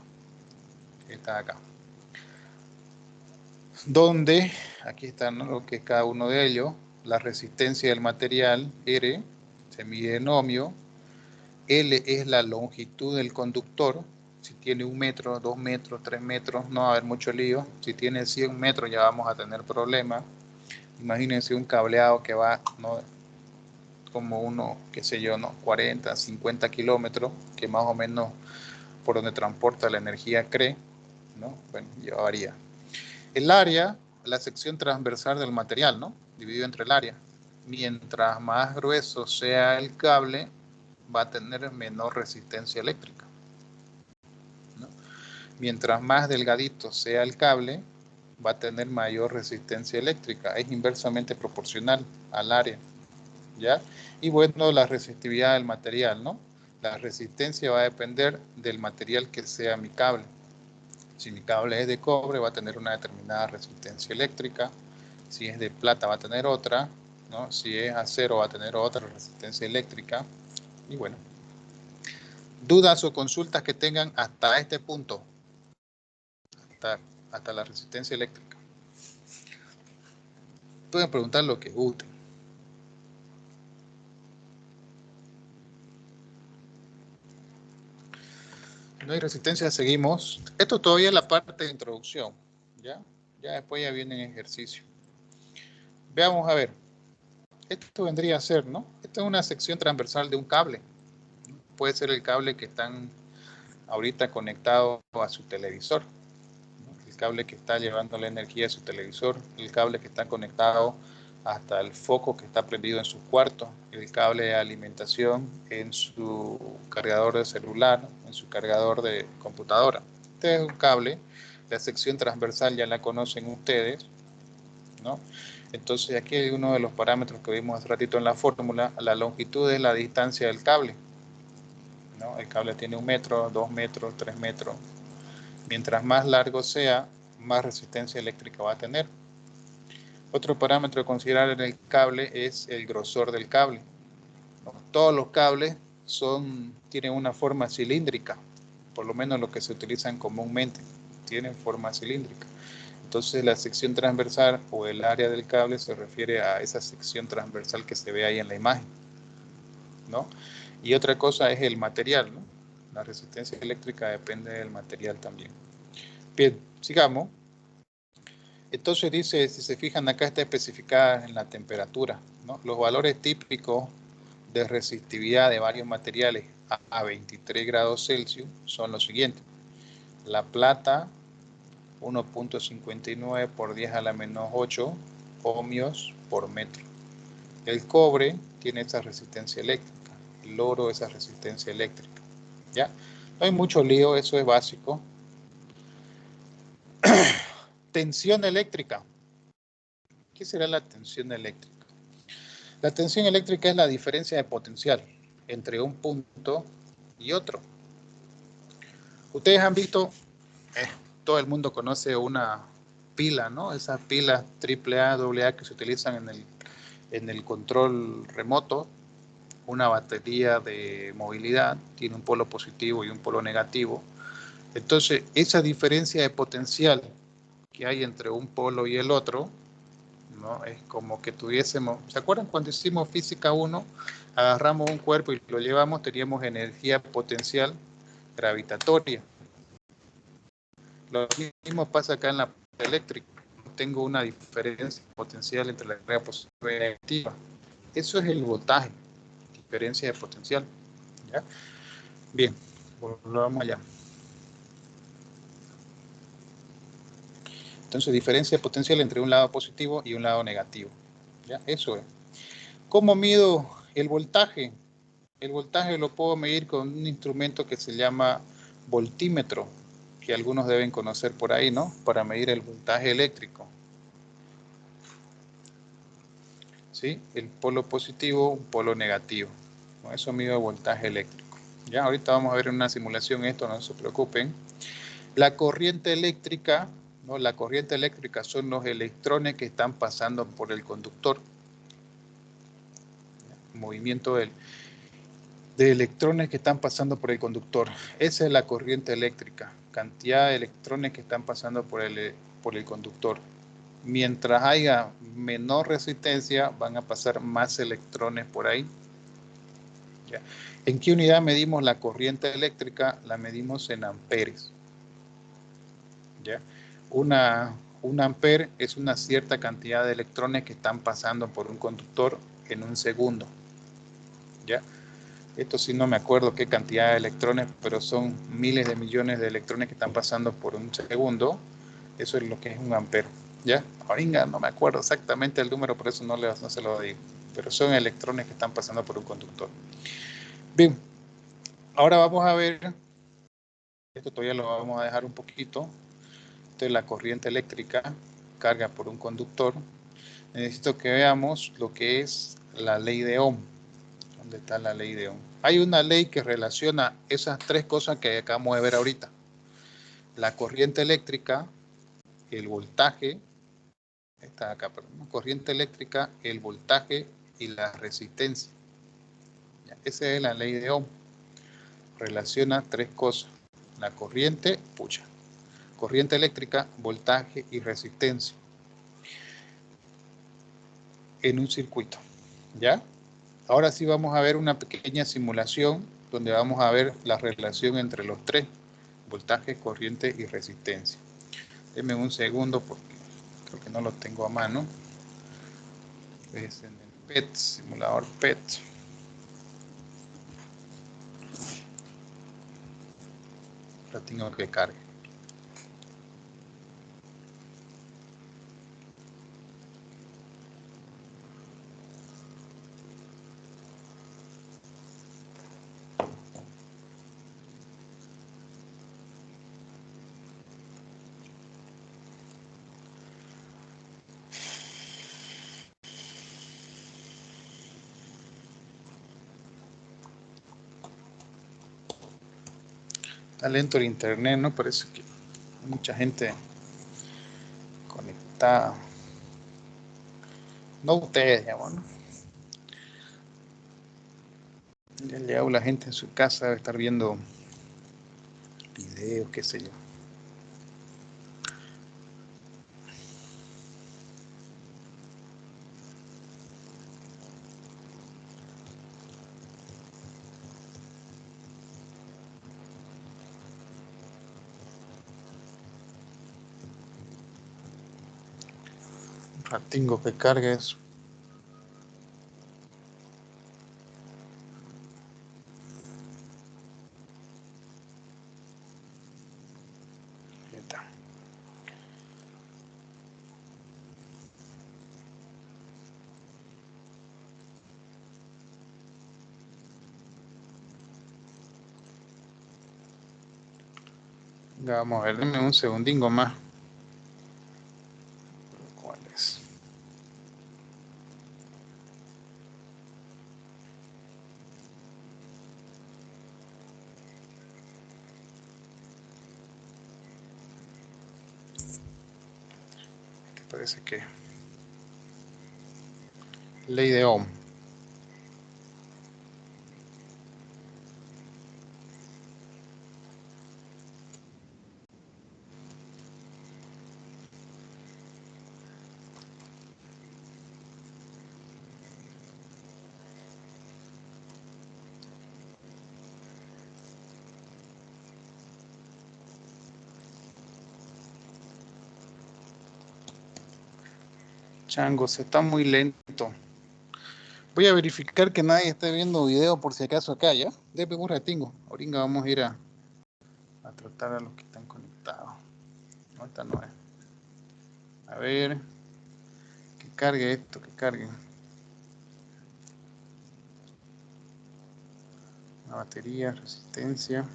Está acá. Donde, aquí está, ¿no? Lo que es cada uno de ellos, la resistencia del material, R, se mide en ohmio, L es la longitud del conductor, si tiene 1 metro, 2 metros, 3 metros, no va a haber mucho lío, si tiene 100 metros ya vamos a tener problemas. Imagínense un cableado que va, ¿no? Como uno, qué sé yo, ¿no? 40, 50 kilómetros, que más o menos por donde transporta la energía cree, ¿no? Bueno, ya varía. El área, la sección transversal del material, ¿no? Dividido entre el área. Mientras más grueso sea el cable, va a tener menor resistencia eléctrica, ¿no? Mientras más delgadito sea el cable, va a tener mayor resistencia eléctrica. Es inversamente proporcional al área, ¿ya? Y bueno, la resistividad del material, ¿no? La resistencia va a depender del material que sea mi cable. Si mi cable es de cobre, va a tener una determinada resistencia eléctrica. Si es de plata, va a tener otra, ¿no? Si es acero, va a tener otra resistencia eléctrica. Y bueno, dudas o consultas que tengan hasta este punto, hasta la resistencia eléctrica. Pueden preguntar lo que gusten. No hay resistencia, seguimos. Esto todavía es la parte de introducción, ¿ya? Ya después ya viene el ejercicio. Veamos a ver. Esto vendría a ser, ¿no? Esta es una sección transversal de un cable. Puede ser el cable que están ahorita conectado a su televisor, ¿no? El cable que está llevando la energía a su televisor, el cable que está conectado hasta el foco que está prendido en su cuarto, el cable de alimentación en su cargador de celular, en su cargador de computadora. Este es un cable, la sección transversal ya la conocen ustedes, ¿no? Entonces aquí hay uno de los parámetros que vimos hace ratito en la fórmula, la longitud es la distancia del cable, ¿no? El cable tiene 1 metro, 2 metros, 3 metros. Mientras más largo sea, más resistencia eléctrica va a tener. Otro parámetro a considerar en el cable es el grosor del cable. Todos los cables tienen una forma cilíndrica, por lo menos los que se utilizan comúnmente, tienen forma cilíndrica. Entonces la sección transversal o el área del cable se refiere a esa sección transversal que se ve ahí en la imagen, ¿no? Y otra cosa es el material, ¿no? La resistencia eléctrica depende del material también. Bien, sigamos. Entonces dice, si se fijan acá está especificada en la temperatura, ¿no? Los valores típicos de resistividad de varios materiales a 23 grados Celsius son los siguientes. La plata 1.59 por 10 a la menos 8 ohmios por metro. El cobre tiene esa resistencia eléctrica, el oro esa resistencia eléctrica. ¿Ya? No hay mucho lío, eso es básico. Tensión eléctrica. ¿Qué será la tensión eléctrica? La tensión eléctrica es la diferencia de potencial entre un punto y otro. Ustedes han visto, todo el mundo conoce una pila, ¿no? Esas pilas AAA, AA que se utilizan en el control remoto. Una batería de movilidad tiene un polo positivo y un polo negativo. Entonces, esa diferencia de potencial que hay entre un polo y el otro, ¿no? Es como que tuviésemos, ¿se acuerdan cuando hicimos física 1? Agarramos un cuerpo y lo llevamos, teníamos energía potencial gravitatoria. Lo mismo pasa acá en la eléctrica. Tengo una diferencia potencial entre la carga positiva y negativa. Eso es el voltaje, diferencia de potencial. ¿Ya? Bien, volvamos allá. Entonces, diferencia de potencial entre un lado positivo y un lado negativo. ¿Ya? Eso es. ¿Cómo mido el voltaje? El voltaje lo puedo medir con un instrumento que se llama voltímetro, que algunos deben conocer por ahí, ¿no? Para medir el voltaje eléctrico. ¿Sí? El polo positivo, un polo negativo. Con eso mido el voltaje eléctrico. Ya, ahorita vamos a ver en una simulación esto, no se preocupen. La corriente eléctrica, ¿no? La corriente eléctrica son los electrones que están pasando por el conductor. Movimiento de electrones que están pasando por el conductor. Esa es la corriente eléctrica. Cantidad de electrones que están pasando por el conductor. Mientras haya menor resistencia, van a pasar más electrones por ahí. ¿Ya? ¿En qué unidad medimos la corriente eléctrica? La medimos en amperes. ¿Ya? Un amper es una cierta cantidad de electrones que están pasando por un conductor en un segundo. ¿Ya? Esto sí no me acuerdo qué cantidad de electrones, pero son miles de millones de electrones que están pasando por un segundo. Eso es lo que es un amper. ¿Ya? Ahorita no me acuerdo exactamente el número, por eso no se lo digo. Pero son electrones que están pasando por un conductor. Bien, ahora vamos a ver, esto todavía lo vamos a dejar un poquito. Entonces la corriente eléctrica carga por un conductor. Necesito que veamos lo que es la ley de Ohm. ¿Dónde está la ley de Ohm? Hay una ley que relaciona esas tres cosas que acabamos de ver ahorita. La corriente eléctrica, el voltaje, está acá, perdón, corriente eléctrica, el voltaje y la resistencia. Esa es la ley de Ohm. Relaciona tres cosas. La corriente, corriente eléctrica, voltaje y resistencia en un circuito. ¿Ya? Ahora sí vamos a ver una pequeña simulación donde vamos a ver la relación entre los tres, voltaje, corriente y resistencia. Denme un segundo porque creo que no lo tengo a mano. Es en el PET, simulador PET. Lo tengo que cargar. Está lento el internet, ¿no? Parece que hay mucha gente conectada. No ustedes, digamos, ¿no? Ya le hago la gente en su casa, debe estar viendo videos, qué sé yo. Un ratingo que cargue eso. Ahí está. Ya vamos a ver, denme un segundingo más. ¿Cuál es? Parece que ley de Ohm. Chango, se está muy lento. Voy a verificar que nadie esté viendo video por si acaso acá, ¿ya? Deme un ratingo. Ahorita vamos a ir a tratar a los que están conectados. No, esta no es. A ver. Que cargue esto, que cargue. La batería, resistencia.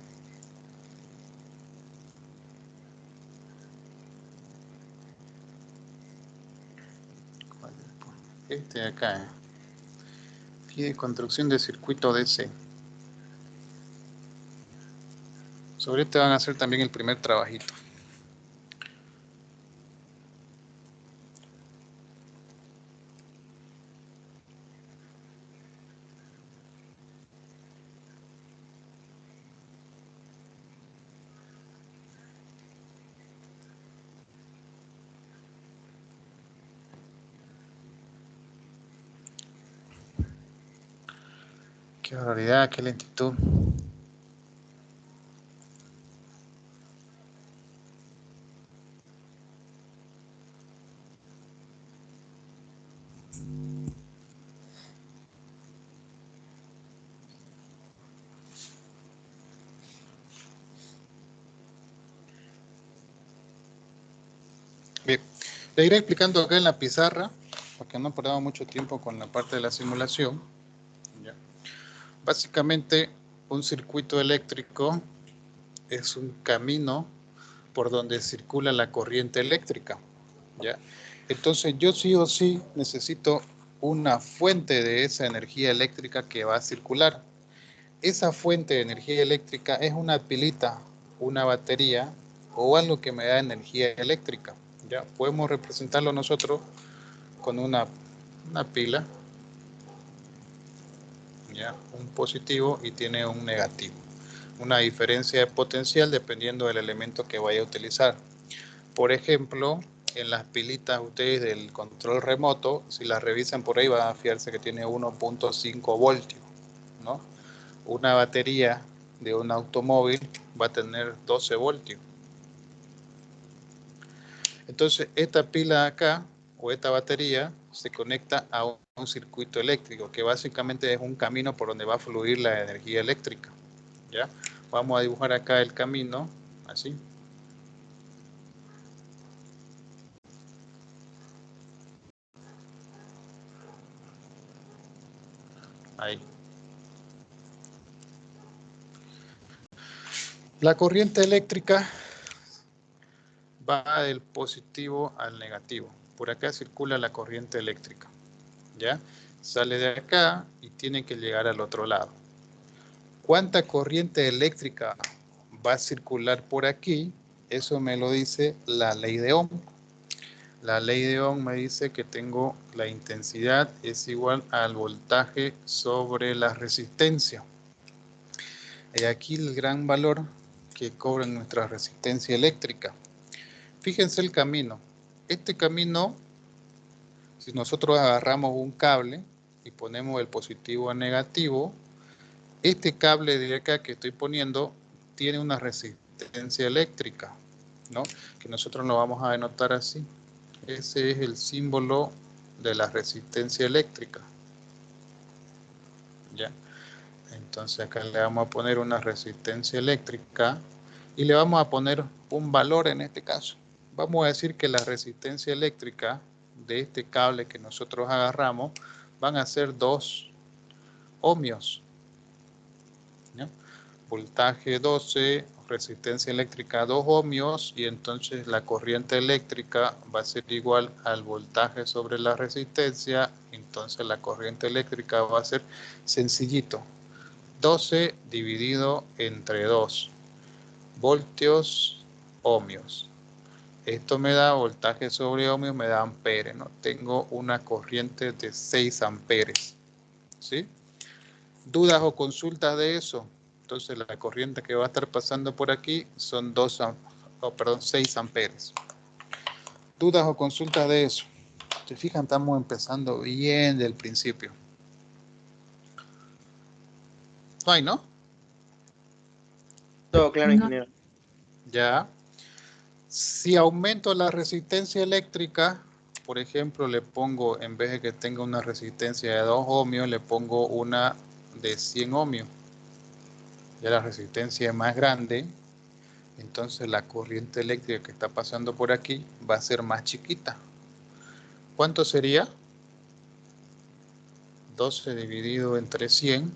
¿Cuál es? Este de acá, Pide construcción de circuito DC. Sobre este van a hacer también el primer trabajito. Qué barbaridad, qué lentitud. Bien, le iré explicando acá en la pizarra, porque no perdamos mucho tiempo con la parte de la simulación. ¿Ya? Básicamente, un circuito eléctrico es un camino por donde circula la corriente eléctrica. ¿Ya? Entonces, yo sí o sí necesito una fuente de esa energía eléctrica que va a circular. Esa fuente de energía eléctrica es una pilita, una batería o algo que me da energía eléctrica. ¿Ya? Podemos representarlo nosotros con una pila, ¿ya? Un positivo y tiene un negativo. Una diferencia de potencial dependiendo del elemento que vaya a utilizar. Por ejemplo, en las pilitas ustedes del control remoto, si las revisan por ahí van a fijarse que tiene 1.5 voltios, ¿no? Una batería de un automóvil va a tener 12 voltios. Entonces, esta pila acá, o esta batería, se conecta a un circuito eléctrico, que básicamente es un camino por donde va a fluir la energía eléctrica. ¿Ya? Vamos a dibujar acá el camino, así. Ahí. La corriente eléctrica va del positivo al negativo. Por acá circula la corriente eléctrica. ¿Ya? Sale de acá y tiene que llegar al otro lado. ¿Cuánta corriente eléctrica va a circular por aquí? Eso me lo dice la ley de Ohm. La ley de Ohm me dice que tengo la intensidad es igual al voltaje sobre la resistencia. Y aquí el gran valor que cobra nuestra resistencia eléctrica. Fíjense el camino. Este camino, si nosotros agarramos un cable y ponemos el positivo a negativo, este cable de acá que estoy poniendo tiene una resistencia eléctrica, ¿no? Que nosotros lo vamos a denotar así. Ese es el símbolo de la resistencia eléctrica. ¿Ya? Entonces acá le vamos a poner una resistencia eléctrica y le vamos a poner un valor en este caso. Vamos a decir que la resistencia eléctrica de este cable que nosotros agarramos van a ser 2 ohmios. ¿Ya? voltaje 12, resistencia eléctrica 2 ohmios, y entonces la corriente eléctrica va a ser igual al voltaje sobre la resistencia. Entonces la corriente eléctrica va a ser sencillito, 12 dividido entre 2 voltios ohmios. Esto me da voltaje sobre ohmios, me da amperes, ¿no? Tengo una corriente de 6 amperes, ¿sí? ¿Dudas o consultas de eso? Entonces la corriente que va a estar pasando por aquí son 6 amperes. ¿Dudas o consultas de eso? ¿Se fijan? Estamos empezando bien del principio. No hay, ¿no? Todo claro, No. ingeniero. Ya. Si aumento la resistencia eléctrica, por ejemplo, le pongo, en vez de que tenga una resistencia de 2 ohmios, le pongo una de 100 ohmios. Ya la resistencia es más grande, entonces la corriente eléctrica que está pasando por aquí va a ser más chiquita. ¿Cuánto sería? 12 dividido entre 100,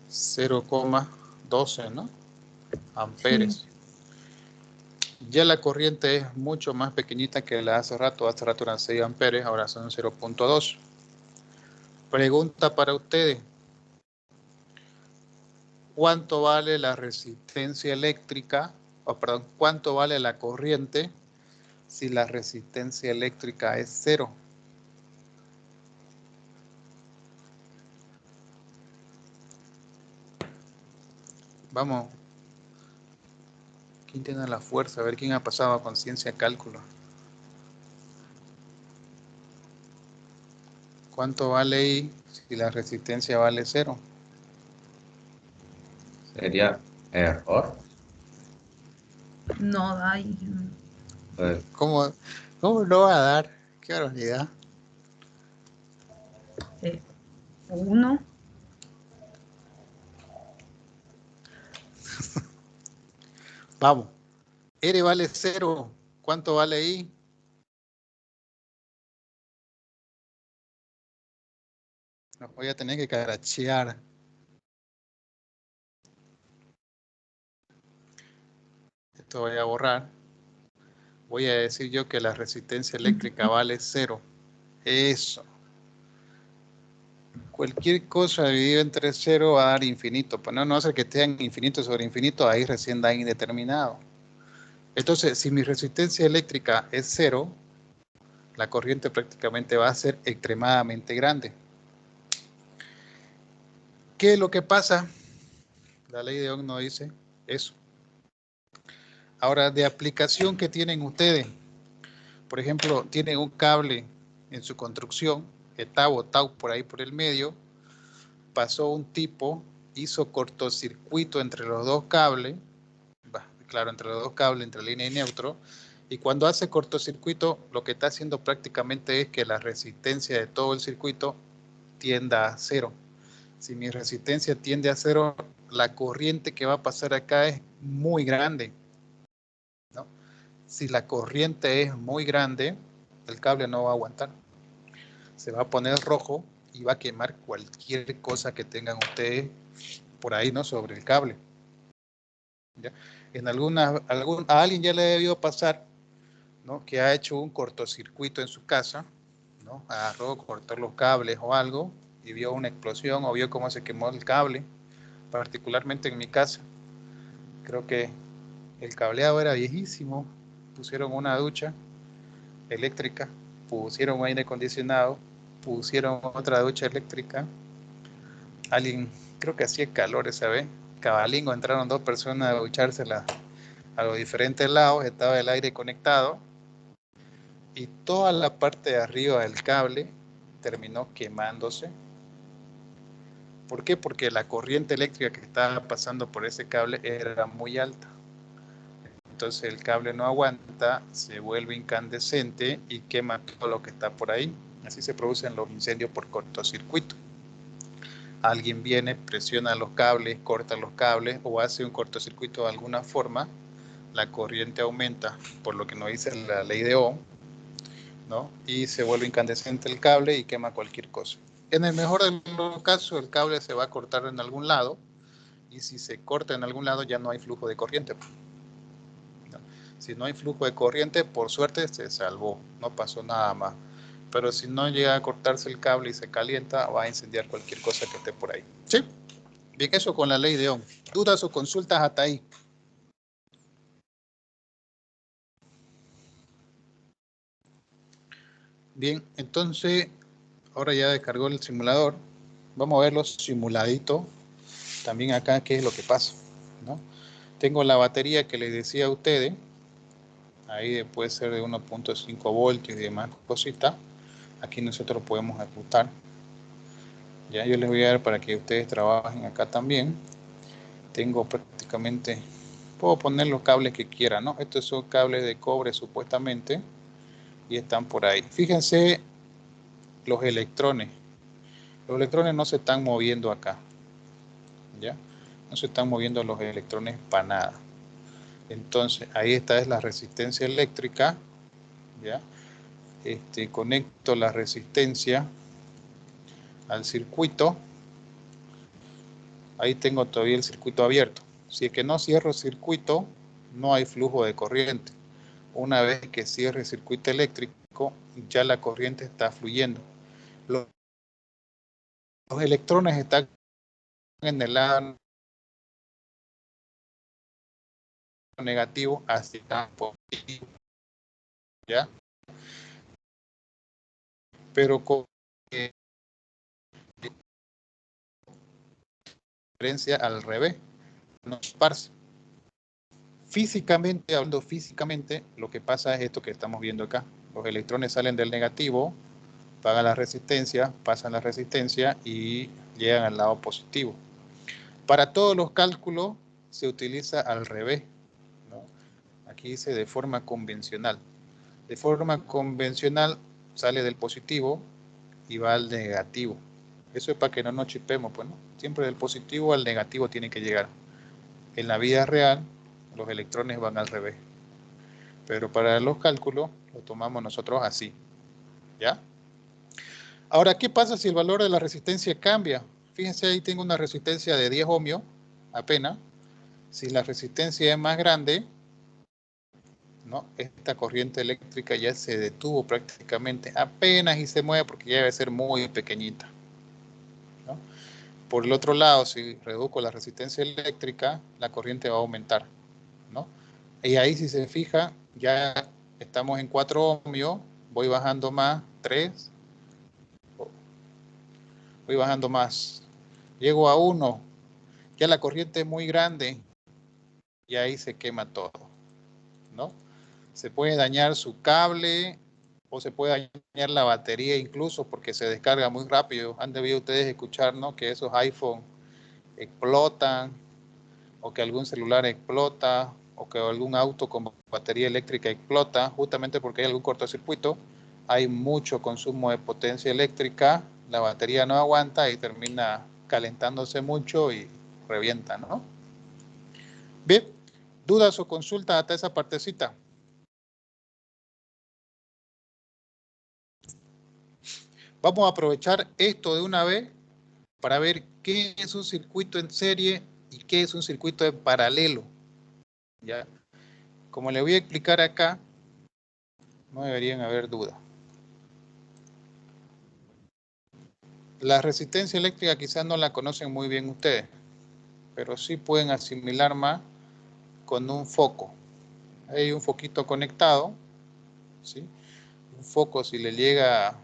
0,12, ¿no? Amperes. Sí. Ya la corriente es mucho más pequeñita que la de hace rato. Hace rato eran 6 amperes, ahora son 0,2. Pregunta para ustedes. ¿Cuánto vale la resistencia eléctrica? Perdón, ¿cuánto vale la corriente si la resistencia eléctrica es 0? Vamos. ¿Quién tiene la fuerza? A ver quién ha pasado a conciencia cálculo. ¿Cuánto vale I si la resistencia vale 0? Sería error. No da ahí. Pues, ¿Cómo no va a dar? Qué barbaridad. 1. Vamos. R vale 0. ¿Cuánto vale I? Nos voy a tener que carachear. Esto voy a borrar. Voy a decir yo que la resistencia eléctrica vale 0. Eso. Cualquier cosa dividido entre 0 va a dar infinito. Pues no hace que esté en infinito sobre infinito, ahí recién da indeterminado. Entonces, si mi resistencia eléctrica es 0, la corriente prácticamente va a ser extremadamente grande. ¿Qué es lo que pasa? La ley de Ohm no dice eso. Ahora, de aplicación que tienen ustedes, por ejemplo, tienen un cable en su construcción, está botado por ahí por el medio, pasó un tipo, hizo cortocircuito entre los dos cables, claro, entre los dos cables, entre línea y neutro, y cuando hace cortocircuito, lo que está haciendo prácticamente es que la resistencia de todo el circuito tienda a 0. Si mi resistencia tiende a 0, la corriente que va a pasar acá es muy grande, ¿no? Si la corriente es muy grande, el cable no va a aguantar. Se va a poner rojo y va a quemar cualquier cosa que tengan ustedes por ahí, ¿no? Sobre el cable. ¿Ya? A alguien ya le debió pasar, ¿no? Que ha hecho un cortocircuito en su casa, ¿no? Agarró, cortó los cables o algo y vio una explosión o vio cómo se quemó el cable. Particularmente en mi casa, creo que el cableado era viejísimo. Pusieron una ducha eléctrica, pusieron un aire acondicionado, pusieron otra ducha eléctrica. Alguien, creo que hacía calor esa vez, cabalingo, entraron 2 personas a ducharse a los diferentes lados, estaba el aire conectado y toda la parte de arriba del cable terminó quemándose. ¿Por qué? Porque la corriente eléctrica que estaba pasando por ese cable era muy alta. Entonces el cable no aguanta, se vuelve incandescente y quema todo lo que está por ahí. Así se producen los incendios por cortocircuito. Alguien viene, presiona los cables, corta los cables o hace un cortocircuito de alguna forma, la corriente aumenta, por lo que nos dice la ley de Ohm, ¿no? Y se vuelve incandescente el cable y quema cualquier cosa. En el mejor de los casos, el cable se va a cortar en algún lado, y si se corta en algún lado ya no hay flujo de corriente. ¿No? Si no hay flujo de corriente, por suerte se salvó, no pasó nada más. Pero si no llega a cortarse el cable y se calienta, va a incendiar cualquier cosa que esté por ahí. ¿Sí? Bien, eso con la ley de Ohm. ¿Dudas o consultas hasta ahí? Bien, entonces, ahora ya descargó el simulador. Vamos a ver los simuladitos. También acá, ¿qué es lo que pasa? ¿No? Tengo la batería que les decía a ustedes. Ahí puede ser de 1.5 voltios y demás cositas. Aquí nosotros podemos ajustar. Ya yo les voy a dar para que ustedes trabajen acá también. Tengo prácticamente, puedo poner los cables que quieran, ¿no? Estos son cables de cobre supuestamente y están por ahí. Fíjense los electrones. Los electrones no se están moviendo acá. ¿Ya? No se están moviendo los electrones para nada. Entonces, ahí está es la resistencia eléctrica. ¿Ya? Conecto la resistencia al circuito. Ahí tengo todavía el circuito abierto. Si es que no cierro el circuito, no hay flujo de corriente. Una vez que cierre el circuito eléctrico, ya la corriente está fluyendo. Los electrones están en el lado negativo hacia el positivo. ¿Ya? Pero con diferencia al revés, no se esparce. Físicamente, hablando físicamente, lo que pasa es esto que estamos viendo acá. Los electrones salen del negativo, pagan la resistencia, pasan la resistencia y llegan al lado positivo. Para todos los cálculos se utiliza al revés, ¿no? Aquí dice de forma convencional. De forma convencional sale del positivo y va al negativo. Eso es para que no nos chipemos, pues, ¿no? Siempre del positivo al negativo tiene que llegar. En la vida real, los electrones van al revés. Pero para los cálculos, lo tomamos nosotros así. ¿Ya? Ahora, ¿qué pasa si el valor de la resistencia cambia? Fíjense, ahí tengo una resistencia de 10 ohmios, apenas. Si la resistencia es más grande, ¿no? Esta corriente eléctrica ya se detuvo prácticamente, apenas y se mueve porque ya debe ser muy pequeñita, ¿no? Por el otro lado, si reduzco la resistencia eléctrica, la corriente va a aumentar, ¿no? Y ahí, si se fija, ya estamos en 4 ohmios, voy bajando más, 3, voy bajando más, llego a 1, ya la corriente es muy grande y ahí se quema todo, ¿no? Se puede dañar su cable o se puede dañar la batería incluso porque se descarga muy rápido. Han debido ustedes escuchar, ¿no? Que esos iPhone explotan o que algún celular explota o que algún auto con batería eléctrica explota justamente porque hay algún cortocircuito. Hay mucho consumo de potencia eléctrica, la batería no aguanta y termina calentándose mucho y revienta, ¿no? Bien, ¿dudas o consultas hasta esa partecita? Vamos a aprovechar esto de una vez para ver qué es un circuito en serie y qué es un circuito en paralelo. ¿Ya? Como le voy a explicar acá, no deberían haber dudas. La resistencia eléctrica quizás no la conocen muy bien ustedes, pero sí pueden asimilar más con un foco. Hay un foquito conectado, ¿sí? Un foco si le llega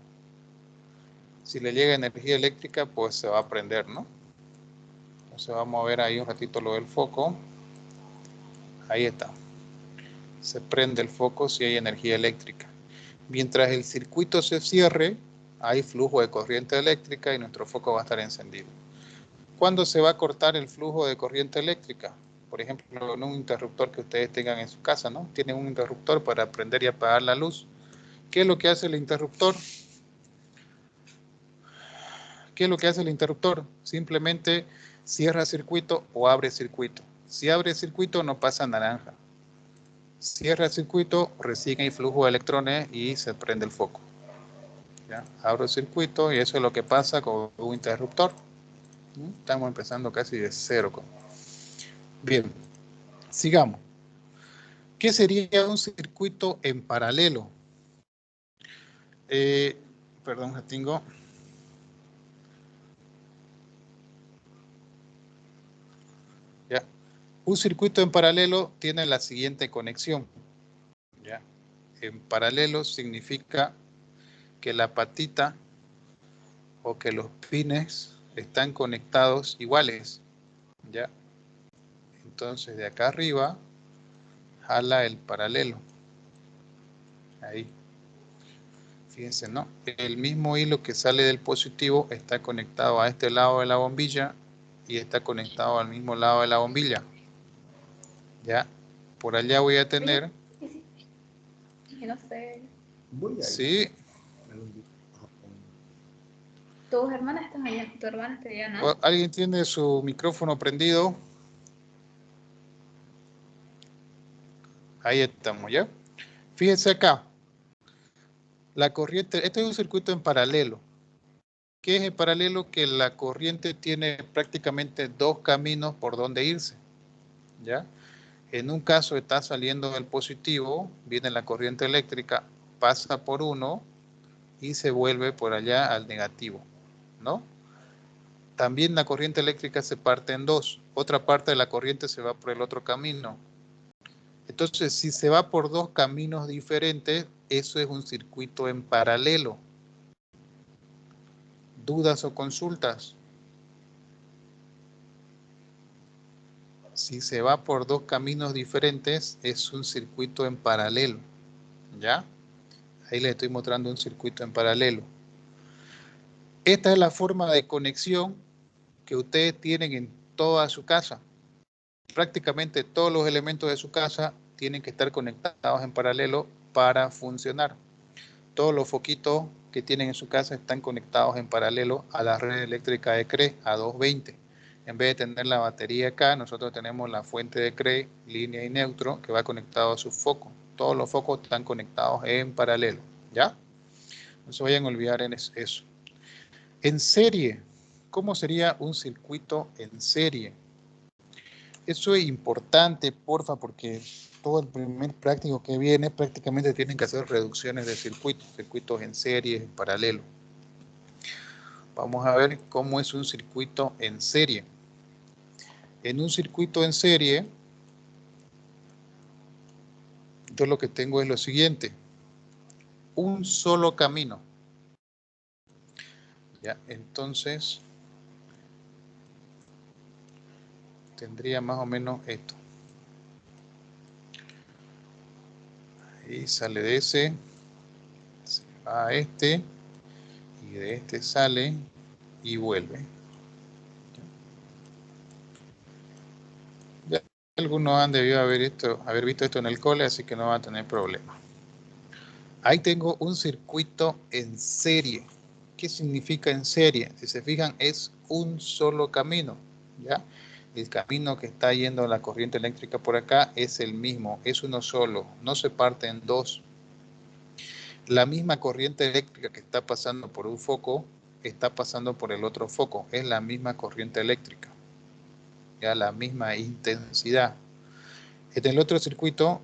energía eléctrica, pues se va a prender, ¿no? Entonces vamos a ver ahí un ratito lo del foco. Ahí está. Se prende el foco si hay energía eléctrica. Mientras el circuito se cierre, hay flujo de corriente eléctrica y nuestro foco va a estar encendido. ¿Cuándo se va a cortar el flujo de corriente eléctrica? Por ejemplo, en un interruptor que ustedes tengan en su casa, ¿no? Tienen un interruptor para prender y apagar la luz. ¿Qué es lo que hace el interruptor? ¿Qué es lo que hace el interruptor? Simplemente cierra circuito o abre circuito. Si abre circuito no pasa naranja. Cierra el circuito, recibe el flujo de electrones y se prende el foco. ¿Ya? Abro el circuito y eso es lo que pasa con un interruptor. Estamos empezando casi de cero. Bien, sigamos. ¿Qué sería un circuito en paralelo? Perdón, ya tengo. ¿Ya? Un circuito en paralelo tiene la siguiente conexión. ¿Ya? En paralelo significa que la patita o que los pines están conectados iguales. ¿Ya? Entonces de acá arriba jala el paralelo. Ahí. Fíjense, ¿no? El mismo hilo que sale del positivo está conectado a este lado de la bombilla y está conectado al mismo lado de la bombilla. ¿Ya? Por allá voy a tener... No sé. Sí. Tus hermanas están allá, tu hermana está allá, ¿no? ¿Alguien tiene su micrófono prendido? Ahí estamos, ¿ya? Fíjense acá. La corriente, este es un circuito en paralelo. ¿Qué es en paralelo? Que la corriente tiene prácticamente dos caminos por donde irse, ¿ya? En un caso está saliendo del positivo, viene la corriente eléctrica, pasa por uno y se vuelve por allá al negativo, ¿no? También la corriente eléctrica se parte en dos. Otra parte de la corriente se va por el otro camino. Entonces, si se va por dos caminos diferentes, eso es un circuito en paralelo. ¿Dudas o consultas? Si se va por dos caminos diferentes, es un circuito en paralelo. ¿Ya? Ahí les estoy mostrando un circuito en paralelo. Esta es la forma de conexión que ustedes tienen en toda su casa. Prácticamente todos los elementos de su casa tienen que estar conectados en paralelo para funcionar. Todos los foquitos que tienen en su casa están conectados en paralelo a la red eléctrica de CRE a 220. En vez de tener la batería acá, nosotros tenemos la fuente de CRE, línea y neutro, que va conectado a su foco. Todos los focos están conectados en paralelo. ¿Ya? No se vayan a olvidar en eso. En serie, ¿cómo sería un circuito en serie? Eso es importante, porfa, porque todo el primer práctico que viene prácticamente tienen que hacer reducciones de circuitos en serie, en paralelo. Vamos a ver cómo es un circuito en serie. En un circuito en serie, yo lo que tengo es lo siguiente. Un solo camino. ¿Ya? Entonces, tendría más o menos esto. Ahí sale de ese, se va a este, y de este sale y vuelve. Ya algunos han debido haber visto esto en el cole, así que no va a tener problema. Ahí tengo un circuito en serie. ¿Qué significa en serie? Si se fijan, es un solo camino, ¿ya? El camino que está yendo la corriente eléctrica por acá es el mismo, es uno solo, no se parte en dos. La misma corriente eléctrica que está pasando por un foco está pasando por el otro foco, es la misma corriente eléctrica, ya la misma intensidad. En el otro circuito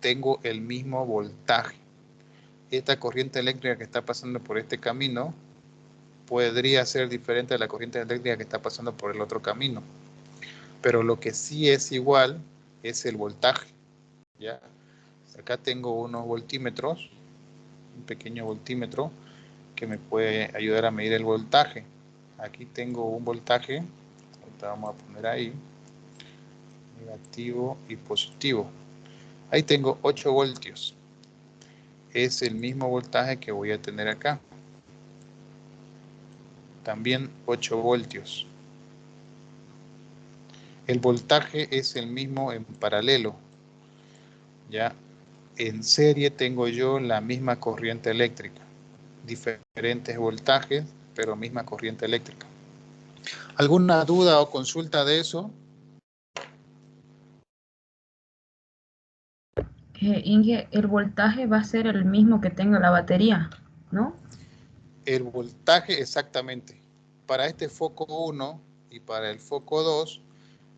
tengo el mismo voltaje. Esta corriente eléctrica que está pasando por este camino podría ser diferente de la corriente eléctrica que está pasando por el otro camino. Pero lo que sí es igual es el voltaje. ¿Ya? Acá tengo unos voltímetros, un pequeño voltímetro que me puede ayudar a medir el voltaje. Aquí tengo un voltaje, ahorita vamos a poner ahí, negativo y positivo. Ahí tengo 8 voltios. Es el mismo voltaje que voy a tener acá. También 8 voltios. El voltaje es el mismo en paralelo. Ya en serie tengo yo la misma corriente eléctrica. Diferentes voltajes, pero misma corriente eléctrica. ¿Alguna duda o consulta de eso? Inge, el voltaje va a ser el mismo que tenga la batería, ¿no? el voltaje exactamente. Para este foco 1 y para el foco 2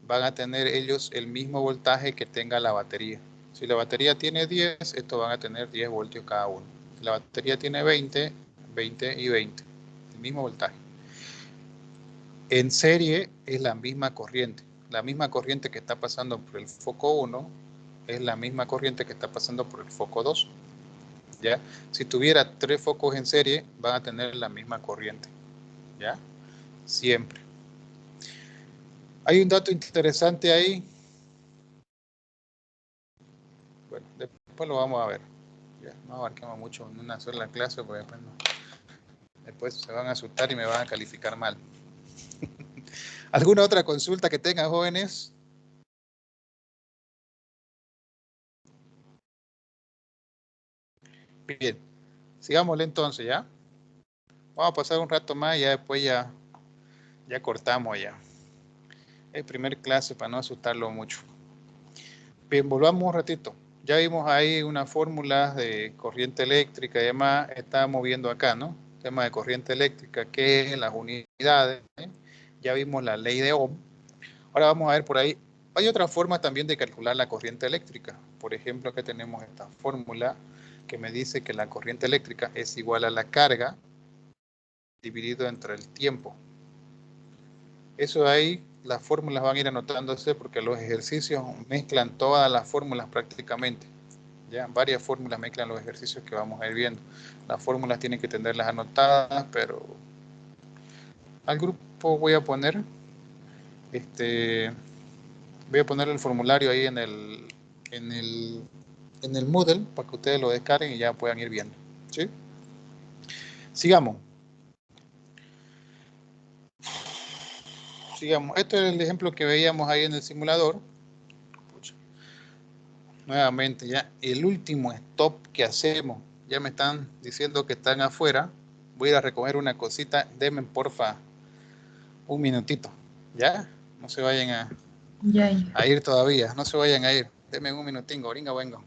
van a tener ellos el mismo voltaje que tenga la batería. Si la batería tiene 10, estos van a tener 10 voltios cada uno. Si la batería tiene 20, 20 y 20. El mismo voltaje. En serie es la misma corriente. La misma corriente que está pasando por el foco 1 es la misma corriente que está pasando por el foco 2. ¿Ya? Si tuviera 3 focos en serie, van a tener la misma corriente. ¿Ya? Siempre. Hay un dato interesante ahí. Bueno, después lo vamos a ver. Ya, no abarquemos mucho en una sola clase, porque después se van a asustar y me van a calificar mal. ¿Alguna otra consulta que tengan, jóvenes? Bien, sigámosle entonces, ¿ya? Vamos a pasar un rato más y ya después ya cortamos ya. El primer clase para no asustarlo mucho. Bien, volvamos un ratito. Ya vimos ahí una fórmula de corriente eléctrica y demás. Estábamos viendo acá, ¿no? Tema de corriente eléctrica, que es las unidades. Ya vimos la ley de Ohm. Ahora vamos a ver por ahí. Hay otra forma también de calcular la corriente eléctrica. Por ejemplo, acá tenemos esta fórmula que me dice que la corriente eléctrica es igual a la carga dividido entre el tiempo. Eso ahí, las fórmulas van a ir anotándose porque los ejercicios mezclan todas las fórmulas prácticamente. Ya, varias fórmulas mezclan los ejercicios que vamos a ir viendo. Las fórmulas tienen que tenerlas anotadas, pero al grupo voy a poner el formulario ahí en el Moodle para que ustedes lo descarguen y ya puedan ir viendo. ¿Sí? Sigamos. Este es el ejemplo que veíamos ahí en el simulador. Nuevamente, ya el último stop que hacemos. Ya me están diciendo que están afuera. Voy a ir a recoger una cosita. Denme, porfa, un minutito. ¿Ya? No se vayan a ir todavía. No se vayan a ir. Denme un minutingo. Ahorita vengo.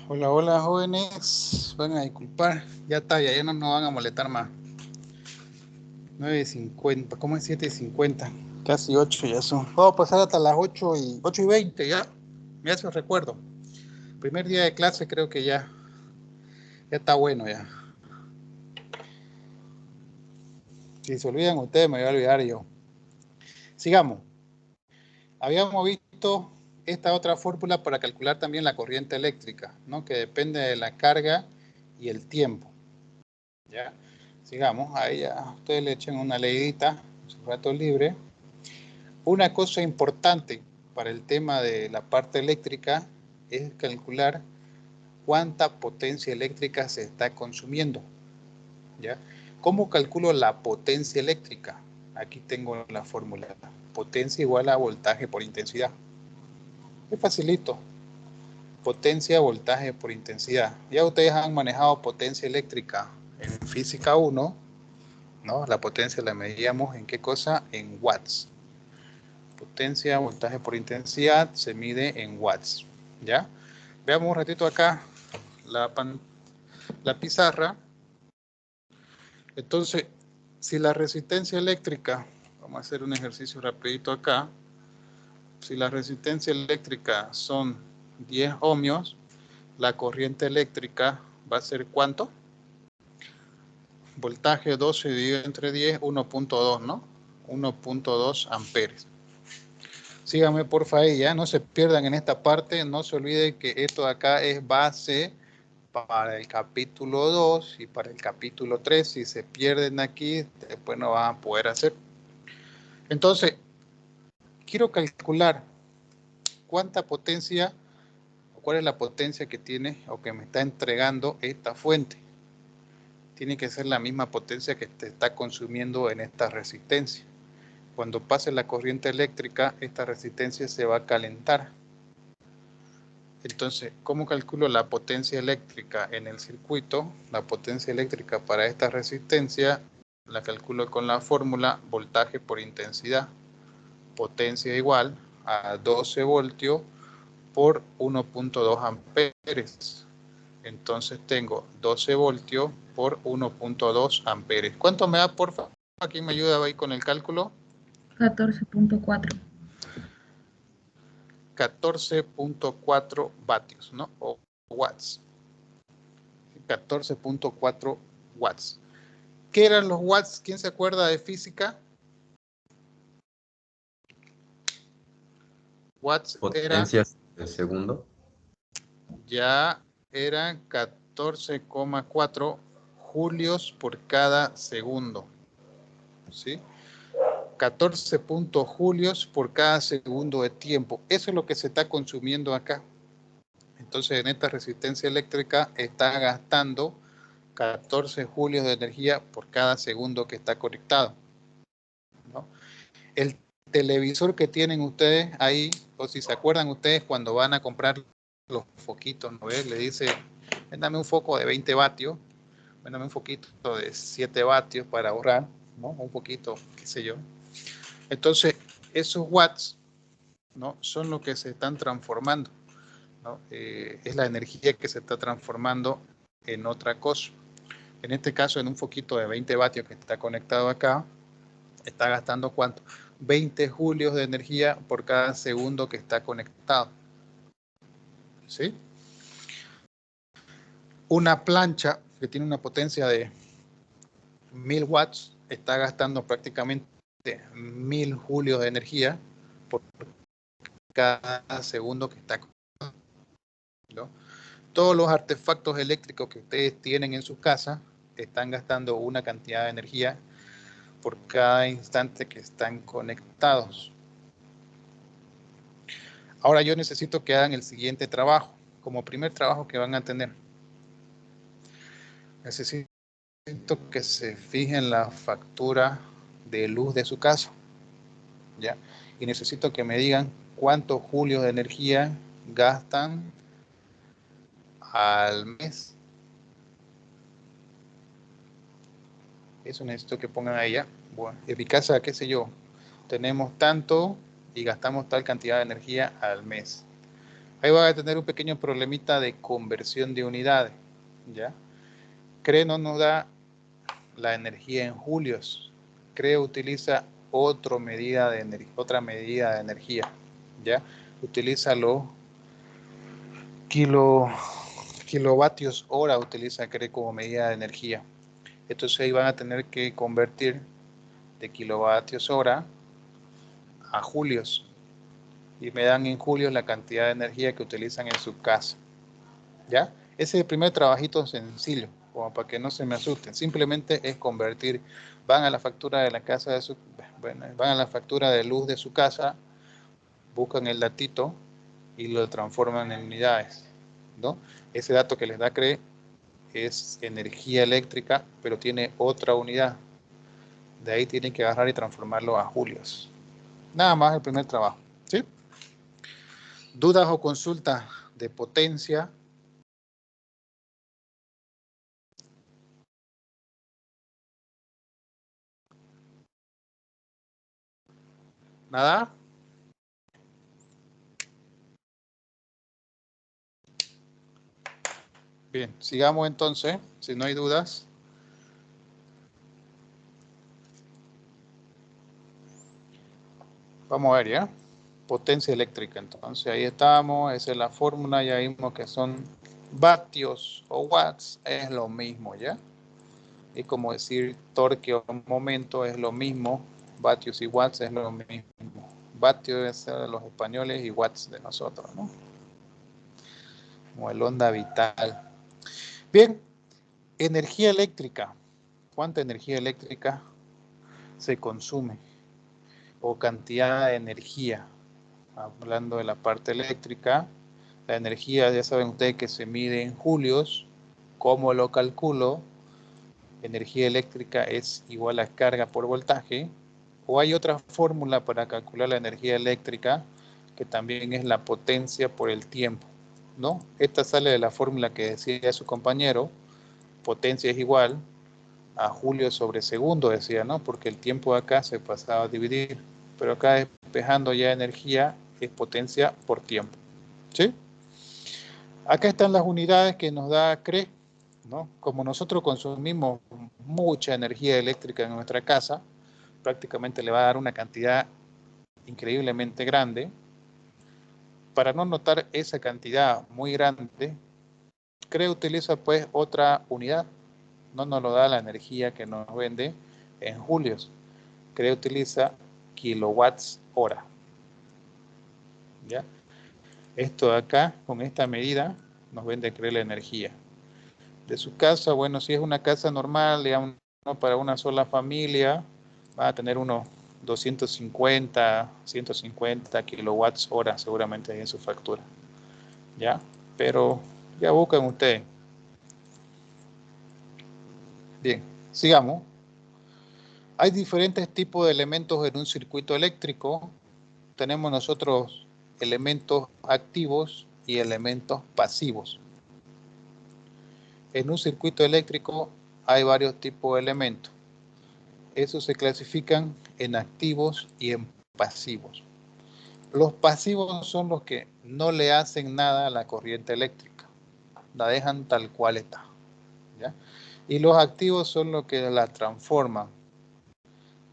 Hola, hola, jóvenes. Van a disculpar. Ya está, ya no nos van a molestar más. 9:50. ¿Cómo es 7:50? Casi 8 ya son. Vamos a pasar hasta las 8:20 ya. Me hace recuerdo. Primer día de clase creo que ya está bueno ya. Si se olvidan ustedes, me voy a olvidar yo. Sigamos. Habíamos visto esta otra fórmula para calcular también la corriente eléctrica, ¿no? Que depende de la carga y el tiempo. ¿Ya? Sigamos. Ahí ya ustedes le echen una leidita en su rato libre. Una cosa importante para el tema de la parte eléctrica es calcular cuánta potencia eléctrica se está consumiendo. ¿Ya? ¿Cómo calculo la potencia eléctrica? Aquí tengo la fórmula. Potencia igual a voltaje por intensidad. Es facilito. Potencia, voltaje por intensidad. Ya ustedes han manejado potencia eléctrica en física 1, ¿no? La potencia la medíamos en qué cosa? En watts. Potencia, voltaje por intensidad se mide en watts. ¿Ya? Veamos un ratito acá la pizarra. Entonces, si la resistencia eléctrica, vamos a hacer un ejercicio rapidito acá. Si la resistencia eléctrica son 10 ohmios, la corriente eléctrica va a ser ¿cuánto? Voltaje 12 dividido entre 10, 1.2, ¿no? 1.2 amperes. Síganme porfa ahí, ya no se pierdan en esta parte, no se olviden que esto de acá es base para el capítulo 2 y para el capítulo 3. Si se pierden aquí, después no van a poder hacer. Entonces, quiero calcular cuánta potencia, o cuál es la potencia que tiene o que me está entregando esta fuente. Tiene que ser la misma potencia que te está consumiendo en esta resistencia. Cuando pase la corriente eléctrica, esta resistencia se va a calentar. Entonces, ¿cómo calculo la potencia eléctrica en el circuito? La potencia eléctrica para esta resistencia la calculo con la fórmula voltaje por intensidad. Potencia igual a 12 voltios por 1.2 amperes. Entonces tengo 12 voltios por 1.2 amperes. ¿Cuánto me da, por favor? ¿Quién me ayuda ahí con el cálculo? 14.4. 14.4 vatios, ¿no? O watts. 14.4 watts. ¿Qué eran los watts? ¿Quién se acuerda de física? Watts Potencias de segundo. ya eran 14,4 julios por cada segundo. ¿Sí? 14 julios por cada segundo de tiempo. Eso es lo que se está consumiendo acá. Entonces, en esta resistencia eléctrica está gastando 14 julios de energía por cada segundo que está conectado, ¿no? El televisor que tienen ustedes ahí, o si se acuerdan ustedes cuando van a comprar los foquitos, ¿no ves? Le dice, véndame un foco de 20 vatios, véndame un foquito de 7 vatios para ahorrar, ¿no? Un poquito, qué sé yo. Entonces, esos watts, ¿no? Son lo que se están transformando, ¿no? Es la energía que se está transformando en otra cosa. En este caso, en un foquito de 20 vatios que está conectado acá, está gastando ¿cuánto? 20 julios de energía por cada segundo que está conectado. ¿Sí? Una plancha que tiene una potencia de 1000 watts está gastando prácticamente 1000 julios de energía por cada segundo que está conectado, ¿no? Todos los artefactos eléctricos que ustedes tienen en sus casas están gastando una cantidad de energía por cada instante que están conectados. Ahora yo necesito que hagan el siguiente trabajo, como primer trabajo que van a tener. Necesito que se fijen la factura de luz de su casa, ¿ya? Y necesito que me digan cuántos julios de energía gastan al mes. Eso necesito que pongan ahí ya. Bueno, en mi casa, qué sé yo, tenemos tanto y gastamos tal cantidad de energía al mes. Ahí va a tener un pequeño problemita de conversión de unidades, ¿ya? CRE no nos da la energía en julios. CRE utiliza otra medida de energía, ¿ya? Utiliza los kilovatios hora, utiliza CRE como medida de energía. Entonces ahí van a tener que convertir de kilovatios hora a julios. Y me dan en julios la cantidad de energía que utilizan en su casa. ¿Ya? Ese es el primer trabajito sencillo, como para que no se me asusten. Simplemente es convertir, van a la factura de la casa de su, bueno, van a la factura de luz de su casa, buscan el datito y lo transforman en unidades, ¿no? Ese dato que les da CRE es energía eléctrica, pero tiene otra unidad. De ahí tienen que agarrar y transformarlo a julios. Nada más el primer trabajo, ¿sí? ¿Dudas o consultas de potencia? ¿Nada? Bien, sigamos entonces, si no hay dudas. Vamos a ver ya. Potencia eléctrica, entonces ahí estamos, esa es la fórmula, ya vimos que son vatios o watts, es lo mismo, ¿ya? Y como decir torque o momento es lo mismo, vatios y watts es lo mismo. Vatios debe ser de los españoles y watts de nosotros, ¿no? Como el onda vital. Bien, energía eléctrica. ¿Cuánta energía eléctrica se consume? O cantidad de energía. Hablando de la parte eléctrica, la energía ya saben ustedes que se mide en julios. ¿Cómo lo calculo? Energía eléctrica es igual a carga por voltaje. O hay otra fórmula para calcular la energía eléctrica que también es la potencia por el tiempo, ¿no? Esta sale de la fórmula que decía su compañero. Potencia es igual a julio sobre segundo, decía, ¿no? Porque el tiempo de acá se pasaba a dividir. Pero acá despejando ya energía es potencia por tiempo, ¿sí? Acá están las unidades que nos da CRE, ¿no? Como nosotros consumimos mucha energía eléctrica en nuestra casa, prácticamente le va a dar una cantidad increíblemente grande. Para no notar esa cantidad muy grande, CRE utiliza pues otra unidad, no nos lo da la energía que nos vende en julios. CRE utiliza kilowatts hora. ¿Ya? Esto de acá, con esta medida, nos vende CRE la energía. De su casa, bueno, si es una casa normal, digamos, ¿no? Para una sola familia, va a tener unos 250, 150 kilowatts hora seguramente ahí en su factura. ¿Ya? Pero ya buscan ustedes. Bien, sigamos. Hay diferentes tipos de elementos en un circuito eléctrico. Tenemos nosotros elementos activos y elementos pasivos. En un circuito eléctrico hay varios tipos de elementos. Esos se clasifican en activos y en pasivos. Los pasivos son los que no le hacen nada a la corriente eléctrica. La dejan tal cual está, ¿ya? Y los activos son los que la transforman.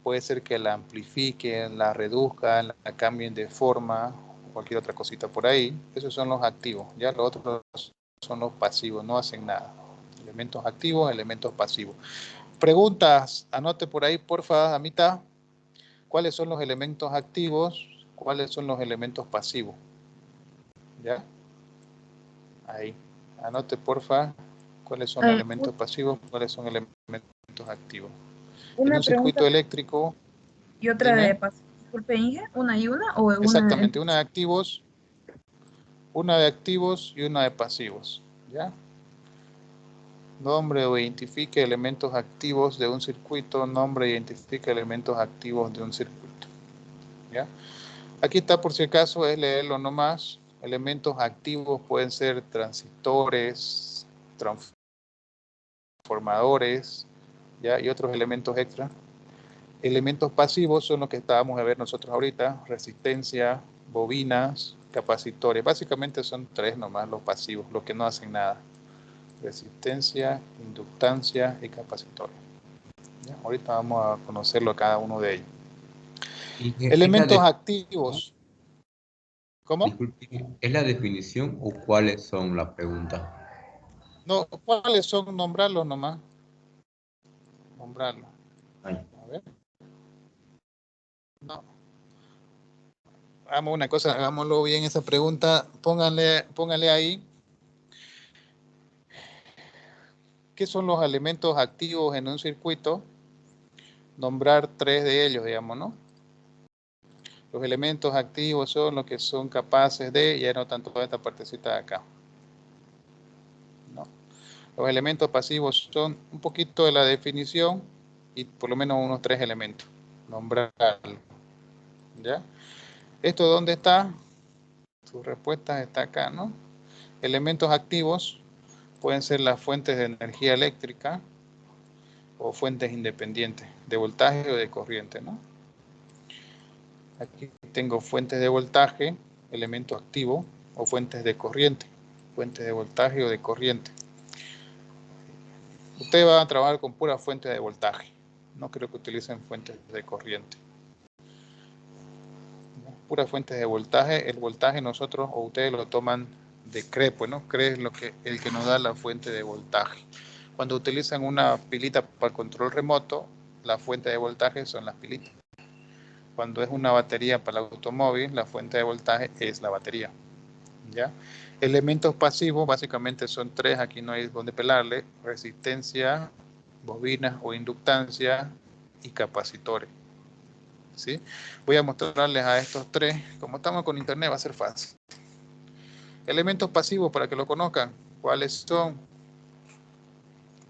Puede ser que la amplifiquen, la reduzcan, la cambien de forma, cualquier otra cosita por ahí. Esos son los activos, ¿ya? Los otros son los pasivos, no hacen nada. Elementos activos, elementos pasivos. Preguntas, anote por ahí, porfa, Damita. ¿Cuáles son los elementos activos? ¿Cuáles son los elementos pasivos? ¿Ya? Ahí. Anote, porfa, cuáles son los elementos pasivos, cuáles son elementos activos. En Una un pregunta circuito eléctrico, y otra dime. de pasivo. Disculpe, Inge, ¿una y una o una? Exactamente, una de activos y una de pasivos. ¿Ya? Nombre o identifique elementos activos de un circuito. Nombre e identifica elementos activos de un circuito. ¿Ya? Aquí está por si acaso, es leerlo nomás. Elementos activos pueden ser transistores, transformadores, ¿ya? Y otros elementos extra. Elementos pasivos son los que estábamos a ver nosotros ahorita. Resistencia, bobinas, capacitores. Básicamente son tres nomás los pasivos, los que no hacen nada. Resistencia, inductancia y capacitores. ¿Ya? Ahorita vamos a conocerlo a cada uno de ellos. Elementos activos. ¿Cómo? Disculpe, ¿es la definición o cuáles son la pregunta? No, ¿cuáles son? Nombrarlos nomás. Nombrarlos. Ay, A ver. No. Hagamos una cosa, hagámoslo bien esa pregunta. Póngale ahí. ¿Qué son los elementos activos en un circuito? Nombrar 3 de ellos, digamos, ¿no? Los elementos activos son los que son capaces de, ya anotan toda esta partecita de acá, ¿no? Los elementos pasivos son un poquito de la definición y por lo menos unos 3 elementos. Nombrarlo, ¿ya? ¿Esto dónde está? Su respuesta está acá, ¿no? Elementos activos pueden ser las fuentes de energía eléctrica o fuentes independientes de voltaje o de corriente, ¿no? Aquí tengo fuentes de voltaje, elemento activo, o fuentes de corriente, fuentes de voltaje o de corriente. Ustedes van a trabajar con pura fuente de voltaje. No creo que utilicen fuentes de corriente. Pura fuentes de voltaje. El voltaje nosotros o ustedes lo toman de CRE, pues, ¿no? CRE es el que nos da la fuente de voltaje. Cuando utilizan una pilita para el control remoto, la fuente de voltaje son las pilitas. Cuando es una batería para el automóvil, la fuente de voltaje es la batería, ¿ya? Elementos pasivos básicamente son 3, aquí no hay donde pelarle: resistencia, bobinas o inductancia y capacitores, ¿sí? Voy a mostrarles a estos 3, como estamos con internet va a ser fácil. Elementos pasivos, para que lo conozcan, ¿cuáles son?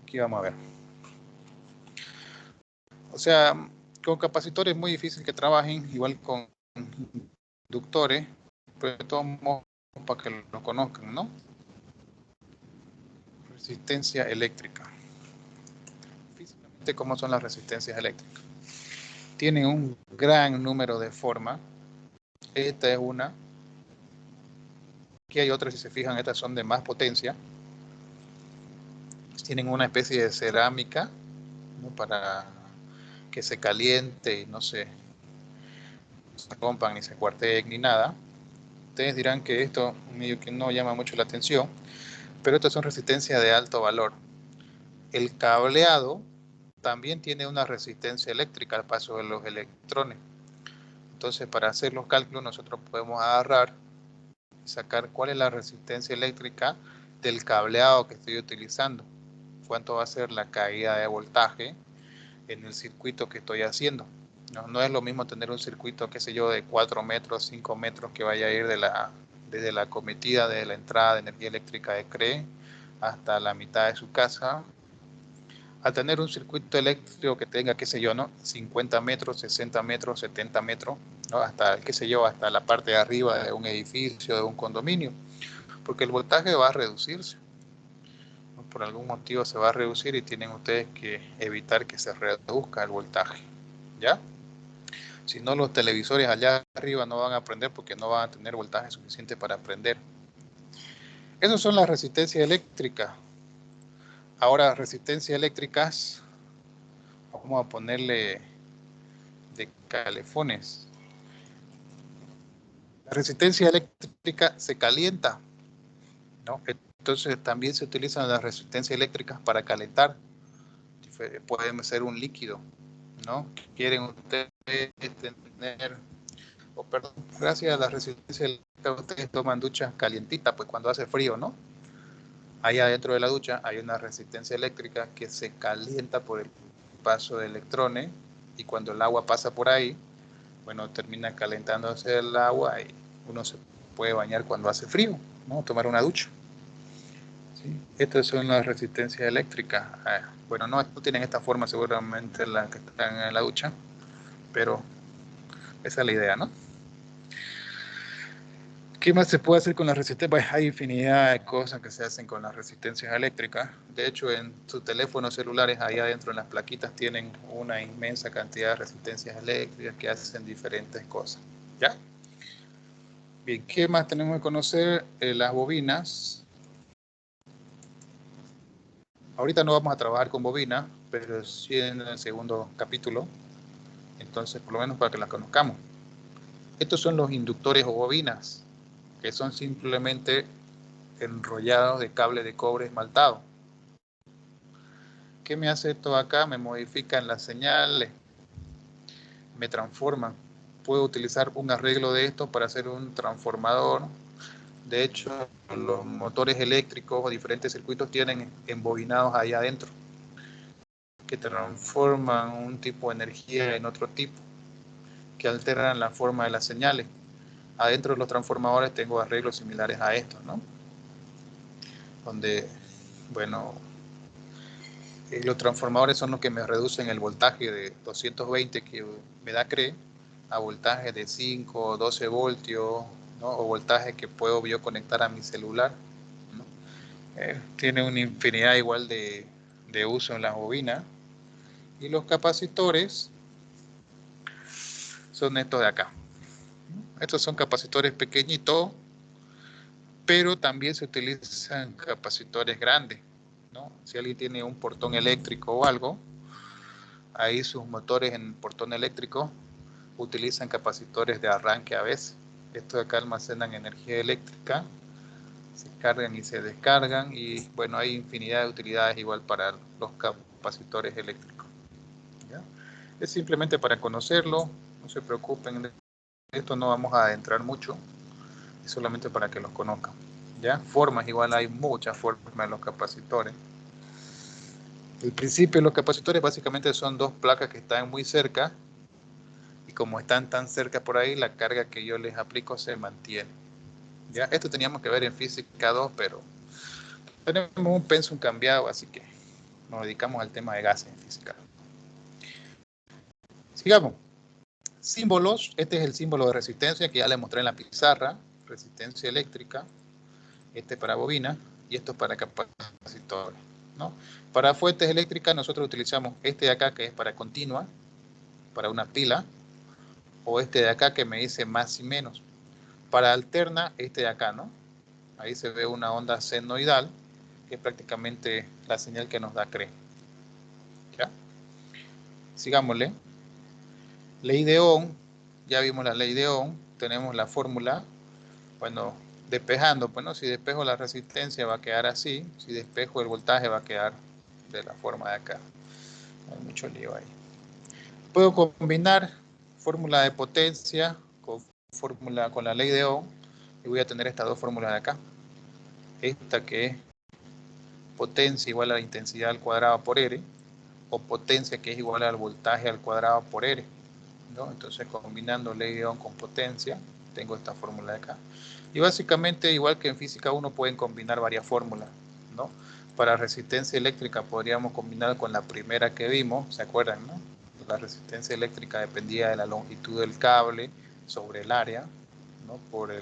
Aquí vamos a ver. O sea, con capacitores es muy difícil que trabajen, igual con inductores, pero de todos modos para que lo conozcan, ¿no? Resistencia eléctrica. Físicamente, ¿cómo son las resistencias eléctricas? Tienen un gran número de formas. Esta es una. Aquí hay otras, si se fijan, estas son de más potencia. Tienen una especie de cerámica, ¿no? Para que se caliente y no se rompan ni se cuarteen ni nada. Ustedes dirán que esto medio que no llama mucho la atención, pero estas son resistencias de alto valor. El cableado también tiene una resistencia eléctrica al paso de los electrones. Entonces, para hacer los cálculos, nosotros podemos agarrar y sacar cuál es la resistencia eléctrica del cableado que estoy utilizando. Cuánto va a ser la caída de voltaje en el circuito que estoy haciendo. No es lo mismo tener un circuito, qué sé yo, de 4 metros, 5 metros, que vaya a ir desde la cometida, desde la entrada de energía eléctrica de CRE hasta la mitad de su casa, a tener un circuito eléctrico que tenga, qué sé yo, ¿no? 50 metros, 60 metros, 70 metros, ¿no? Hasta, qué sé yo, hasta la parte de arriba de un edificio, de un condominio, porque el voltaje va a reducirse, ¿no? Por algún motivo se va a reducir y tienen ustedes que evitar que se reduzca el voltaje, ¿ya? Si no, los televisores allá arriba no van a prender porque no van a tener voltaje suficiente para prender. Esas son las resistencias eléctricas. Ahora, resistencias eléctricas, vamos a ponerle de calefones. La resistencia eléctrica se calienta, ¿no? Entonces también se utilizan las resistencias eléctricas para calentar. Pueden ser un líquido, ¿no? Quieren ustedes tener, perdón, gracias a la resistencia eléctrica ustedes toman duchas calientitas, pues cuando hace frío, ¿no? Ahí adentro de la ducha hay una resistencia eléctrica que se calienta por el paso de electrones, y cuando el agua pasa por ahí, bueno, termina calentándose el agua y uno se puede bañar cuando hace frío, ¿no? Tomar una ducha. ¿Sí? Estas son las resistencias eléctricas. Bueno, no tienen esta forma seguramente las que están en la ducha, pero esa es la idea, ¿no? ¿Qué más se puede hacer con la resistencia? Pues hay infinidad de cosas que se hacen con las resistencias eléctricas. De hecho, en sus teléfonos celulares, ahí adentro en las plaquitas, tienen una inmensa cantidad de resistencias eléctricas que hacen diferentes cosas. ¿Ya? Bien, ¿qué más tenemos que conocer? Las bobinas. Ahorita no vamos a trabajar con bobinas, pero sí en el segundo capítulo. Entonces, por lo menos para que las conozcamos. Estos son los inductores o bobinas, que son simplemente enrollados de cable de cobre esmaltado. ¿Qué me hace esto acá? Me modifican las señales, me transforman. Puedo utilizar un arreglo de esto para hacer un transformador. De hecho, los motores eléctricos o diferentes circuitos tienen embobinados ahí adentro, que transforman un tipo de energía en otro tipo, que alteran la forma de las señales. Adentro de los transformadores tengo arreglos similares a estos, ¿no? Donde, bueno, los transformadores son los que me reducen el voltaje de 220 que me da CRE a voltaje de 5 o 12 voltios, ¿no? O voltaje que puedo yo conectar a mi celular, ¿no? Tiene una infinidad igual de uso en las bobinas. Y los capacitores son estos de acá. Estos son capacitores pequeñitos, pero también se utilizan capacitores grandes, ¿no? Si alguien tiene un portón eléctrico o algo, ahí sus motores en portón eléctrico utilizan capacitores de arranque a veces. Estos de acá almacenan energía eléctrica, se cargan y se descargan, y bueno, hay infinidad de utilidades igual para los capacitores eléctricos, ¿ya? Es simplemente para conocerlo, no se preocupen de esto, no vamos a adentrar mucho, es solamente para que los conozcan, ¿ya? Formas, igual hay muchas formas de los capacitores. El principio de los capacitores básicamente son dos placas que están muy cerca, y como están tan cerca por ahí, la carga que yo les aplico se mantiene, ¿ya? Esto teníamos que ver en física 2, pero tenemos un pensum cambiado, así que nos dedicamos al tema de gases en física. Sigamos. Símbolos. Este es el símbolo de resistencia que ya les mostré en la pizarra. Resistencia eléctrica. Este para bobina y esto para capacitores, ¿no? Para fuentes eléctricas nosotros utilizamos este de acá, que es para continua, para una pila, o este de acá que me dice más y menos. Para alterna, este de acá, ¿no? Ahí se ve una onda senoidal, que es prácticamente la señal que nos da CRE. ¿Ya? Sigámosle. Ley de Ohm, ya vimos la ley de Ohm, tenemos la fórmula. Bueno, despejando, bueno, si despejo la resistencia va a quedar así, si despejo el voltaje va a quedar de la forma de acá. Hay mucho lío ahí. Puedo combinar fórmula de potencia con la ley de Ohm, y voy a tener estas dos fórmulas de acá. Esta que es potencia igual a la intensidad al cuadrado por R, o potencia que es igual al voltaje al cuadrado por R, ¿no? Entonces, combinando ley de Ohm con potencia, tengo esta fórmula de acá. Y básicamente, igual que en física 1, pueden combinar varias fórmulas, ¿no? Para resistencia eléctrica podríamos combinar con la primera que vimos, ¿se acuerdan, no? La resistencia eléctrica dependía de la longitud del cable sobre el área, ¿no? Por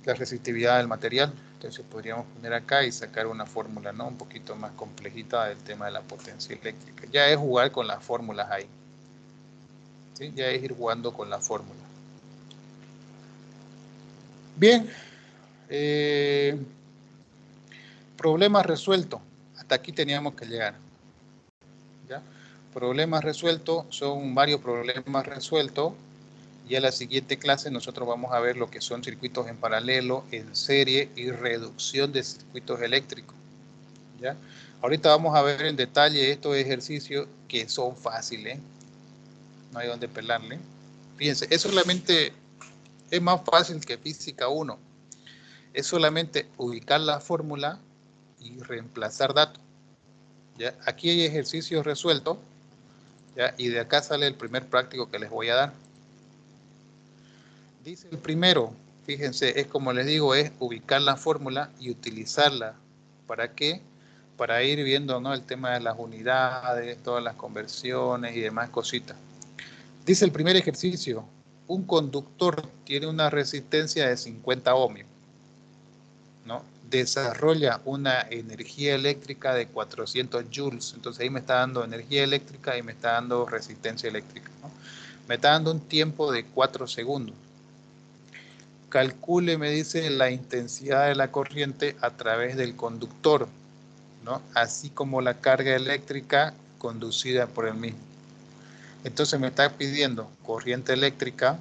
la resistividad del material. Entonces podríamos poner acá y sacar una fórmula, ¿no? Un poquito más complejita del tema de la potencia eléctrica. Ya es jugar con las fórmulas ahí, ¿sí? Ya es ir jugando con la fórmula. Bien. Problemas resueltos. Hasta aquí teníamos que llegar, ¿ya? Problemas resueltos son varios problemas resueltos. Y a la siguiente clase nosotros vamos a ver lo que son circuitos en paralelo, en serie y reducción de circuitos eléctricos, ¿ya? Ahorita vamos a ver en detalle estos ejercicios que son fáciles, no hay donde pelarle. Fíjense, es solamente, es más fácil que física 1. Es solamente ubicar la fórmula y reemplazar datos, ¿ya? Aquí hay ejercicios resueltos, ¿ya? Y de acá sale el primer práctico que les voy a dar. Dice el primero, fíjense, es como les digo, es ubicar la fórmula y utilizarla. ¿Para qué? Para ir viendo, ¿no? El tema de las unidades, todas las conversiones y demás cositas. Dice el primer ejercicio, un conductor tiene una resistencia de 50 ohmios, ¿no? Desarrolla una energía eléctrica de 400 joules. Entonces ahí me está dando energía eléctrica y me está dando resistencia eléctrica, ¿no? Me está dando un tiempo de 4 segundos. Calcule, me dice, la intensidad de la corriente a través del conductor, ¿no? Así como la carga eléctrica conducida por el mismo. Entonces me está pidiendo corriente eléctrica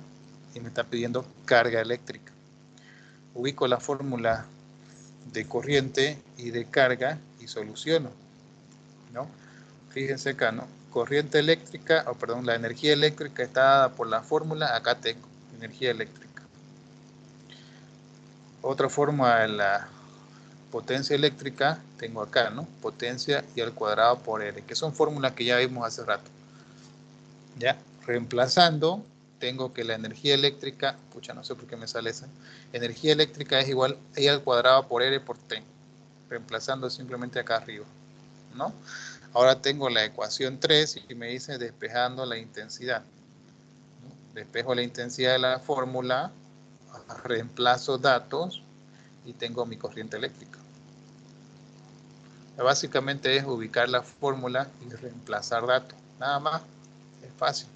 y me está pidiendo carga eléctrica. Ubico la fórmula de corriente y de carga y soluciono, ¿no? Fíjense acá, ¿no? Corriente eléctrica, o perdón, la energía eléctrica está dada por la fórmula, acá tengo energía eléctrica. Otra forma de la potencia eléctrica tengo acá, ¿no? Potencia y al cuadrado por R, que son fórmulas que ya vimos hace rato. Ya, reemplazando, tengo que la energía eléctrica, pucha, no sé por qué me sale esa, energía eléctrica es igual a I al cuadrado por R por T, reemplazando simplemente acá arriba, ¿no? Ahora tengo la ecuación 3 y me dice despejando la intensidad. Despejo la intensidad de la fórmula, reemplazo datos y tengo mi corriente eléctrica. Básicamente es ubicar la fórmula y reemplazar datos. Nada más, es fácil.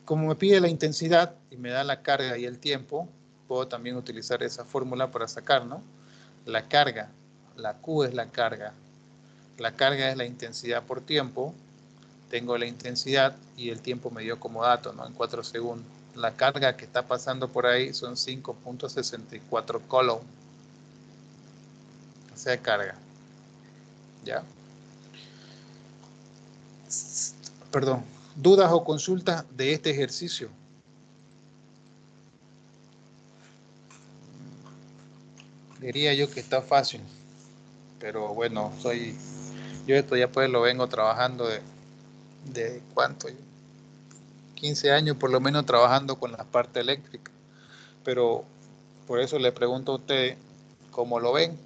Como me pide la intensidad y me da la carga y el tiempo, puedo también utilizar esa fórmula para sacar, ¿no? La carga, la Q es la carga. La carga es la intensidad por tiempo. Tengo la intensidad y el tiempo me dio como dato, ¿no? En 4 segundos. La carga que está pasando por ahí son 5.64 coulomb. O sea, carga. ¿Ya? Perdón. ¿Dudas o consultas de este ejercicio? Diría yo que está fácil. Pero bueno, yo esto ya pues lo vengo trabajando de ¿cuánto? 15 años por lo menos trabajando con la parte eléctrica. Pero por eso le pregunto a ustedes cómo lo ven.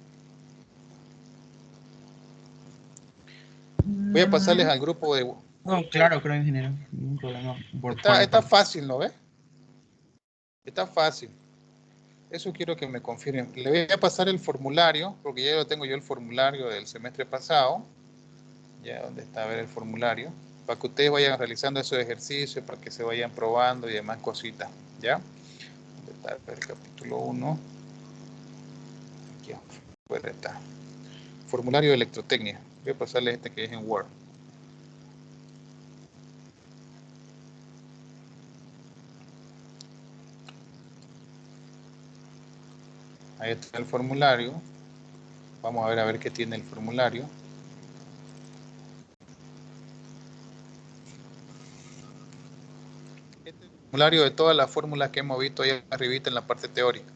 Voy a pasarles al grupo de... No, claro, creo, ingeniero. Ningún problema. Está fácil, ¿no ve? Está fácil. Eso quiero que me confirmen. Le voy a pasar el formulario, porque ya lo tengo yo el formulario del semestre pasado. Ya donde está a ver el formulario. Para que ustedes vayan realizando esos ejercicios, para que se vayan probando y demás cositas. ¿Ya? ¿Dónde está el capítulo 1? Aquí afuera está. Formulario de electrotecnia. Voy a pasarles este que es en Word. Ahí está el formulario. Vamos a ver qué tiene el formulario. Este es el formulario de todas las fórmulas que hemos visto ahí arribita en la parte teórica.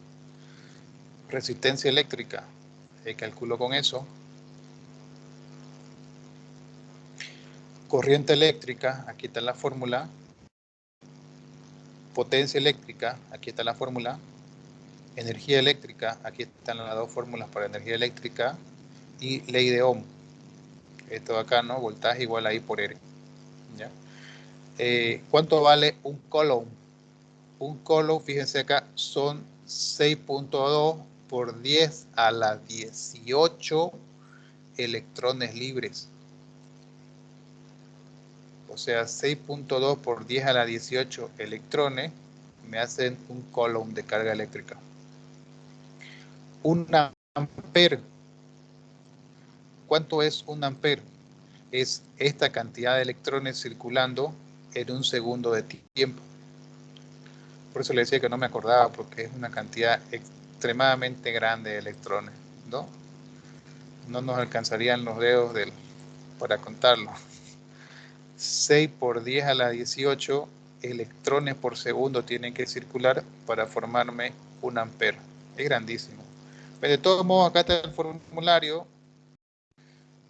Resistencia eléctrica, calculo con eso. Corriente eléctrica, aquí está la fórmula. Potencia eléctrica, aquí está la fórmula. Energía eléctrica, aquí están las dos fórmulas para energía eléctrica. Y ley de Ohm. Esto de acá, ¿no? Voltaje igual a I por R. ¿Ya? ¿Cuánto vale un coulomb? Un coulomb, fíjense acá, son 6.2 por 10 a la 18 electrones libres. O sea, 6.2 por 10 a la 18 electrones me hacen un coulomb de carga eléctrica. Un ampere. ¿Cuánto es un ampere? Es esta cantidad de electrones circulando en un segundo de tiempo. Por eso le decía que no me acordaba, porque es una cantidad extremadamente grande de electrones, ¿no? No nos alcanzarían los dedos para contarlo. 6 por 10 a la 18 electrones por segundo tienen que circular para formarme un ampere. Es grandísimo. Pero de todos modos, acá está el formulario.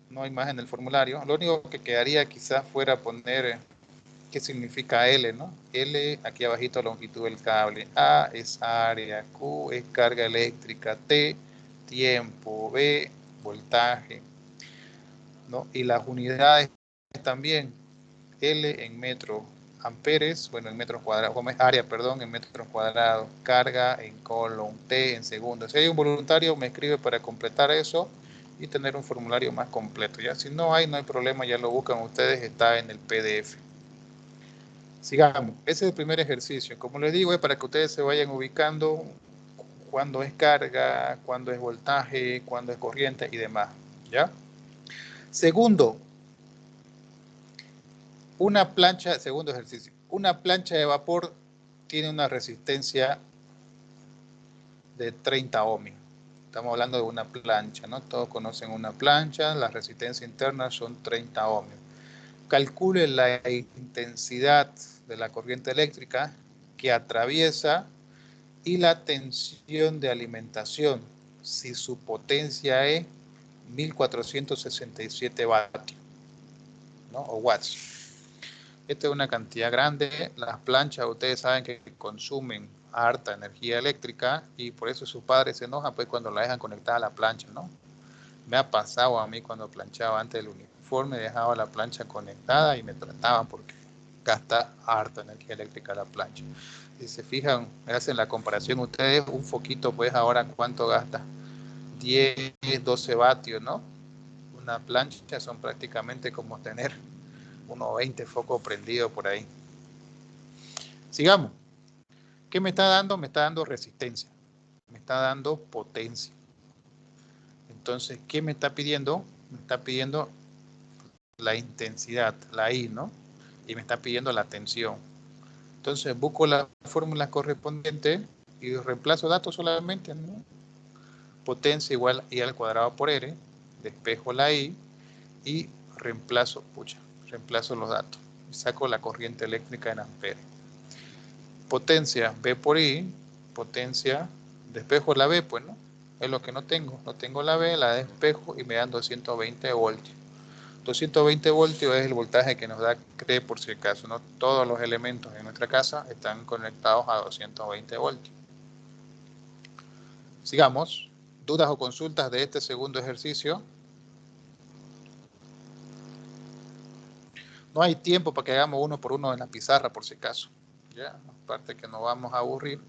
No hay más en el formulario. Lo único que quedaría quizás fuera poner qué significa L, ¿no? L, aquí abajito longitud del cable. A es área, Q es carga eléctrica, T, tiempo, B, voltaje, ¿no? Y las unidades también. L en metros amperes, bueno, en metros cuadrados, como es área, perdón, en metros cuadrados, carga en coulomb, T en segundos. Si hay un voluntario, me escribe para completar eso y tener un formulario más completo. Ya, si no hay problema, ya lo buscan ustedes, está en el PDF. Sigamos, ese es el primer ejercicio. Como les digo, es para que ustedes se vayan ubicando cuándo es carga, cuándo es voltaje, cuándo es corriente y demás. ¿Ya? Segundo, Una plancha, segundo ejercicio, una plancha de vapor tiene una resistencia de 30 ohmios. Estamos hablando de una plancha, ¿no? Todos conocen una plancha, la resistencia interna son 30 ohmios. Calcule la intensidad de la corriente eléctrica que atraviesa y la tensión de alimentación si su potencia es 1467 vatios, ¿no? O watts. Esta es una cantidad grande. Las planchas, ustedes saben que consumen harta energía eléctrica y por eso sus padres se enojan pues cuando la dejan conectada a la plancha, ¿no? Me ha pasado a mí cuando planchaba antes del uniforme, dejaba la plancha conectada y me trataban porque gasta harta energía eléctrica la plancha. Si se fijan, hacen la comparación ustedes, un foquito pues ahora cuánto gasta, 10, 12 vatios, ¿no? Una plancha son prácticamente como tener unos 20 focos prendidos por ahí. Sigamos. ¿Qué me está dando? Me está dando resistencia. Me está dando potencia. Entonces, ¿qué me está pidiendo? Me está pidiendo la intensidad, la I, ¿no? Y me está pidiendo la tensión. Entonces, busco la fórmula correspondiente y reemplazo datos solamente, ¿no? Potencia igual I al cuadrado por R. Despejo la I y reemplazo los datos. Saco la corriente eléctrica en amperes. Potencia B por I, potencia, despejo la B, pues, ¿no? Es lo que no tengo la B, la despejo y me dan 220 voltios. 220 voltios es el voltaje que nos da CRE por si acaso, ¿no? Todos los elementos en nuestra casa están conectados a 220 voltios. Sigamos. ¿Dudas o consultas de este segundo ejercicio? No hay tiempo para que hagamos uno por uno en la pizarra por si acaso. Ya, aparte que nos vamos a aburrir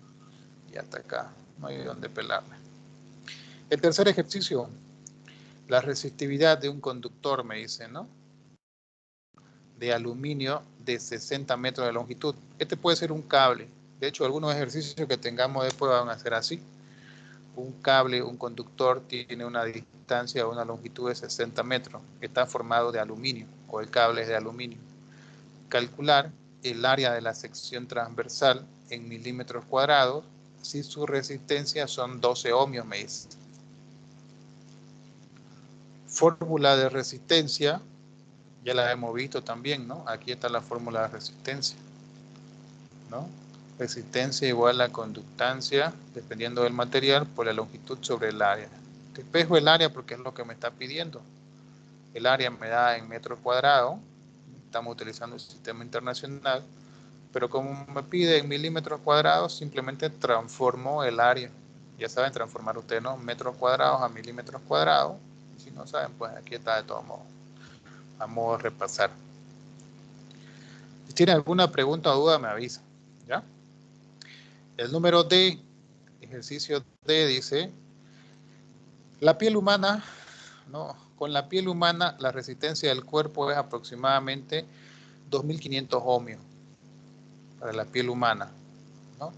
y hasta acá no hay donde pelarme. El tercer ejercicio, la resistividad de un conductor, me dice, ¿no? De aluminio de 60 metros de longitud. Este puede ser un cable. De hecho, algunos ejercicios que tengamos después van a ser así. Un cable, un conductor tiene una distancia o una longitud de 60 metros. Está formado de aluminio o el cable es de aluminio. Calcular el área de la sección transversal en milímetros cuadrados si su resistencia son 12 ohmios, me dice. Fórmula de resistencia, ya la hemos visto también, ¿no? Aquí está la fórmula de resistencia, ¿no? Resistencia igual a conductancia, dependiendo del material, por la longitud sobre el área. Despejo el área porque es lo que me está pidiendo. El área me da en metros cuadrados. Estamos utilizando el sistema internacional. Pero como me pide en milímetros cuadrados, simplemente transformo el área. Ya saben transformar ustedes, ¿no? Metros cuadrados a milímetros cuadrados. Si no saben, pues aquí está de todos modos. Vamos a repasar. Si tienen alguna pregunta o duda, me avisa. ¿Ya? El número D, ejercicio D, dice, la piel humana, ¿no? Con la piel humana, la resistencia del cuerpo es aproximadamente 2500 ohmios para la piel humana, ¿no?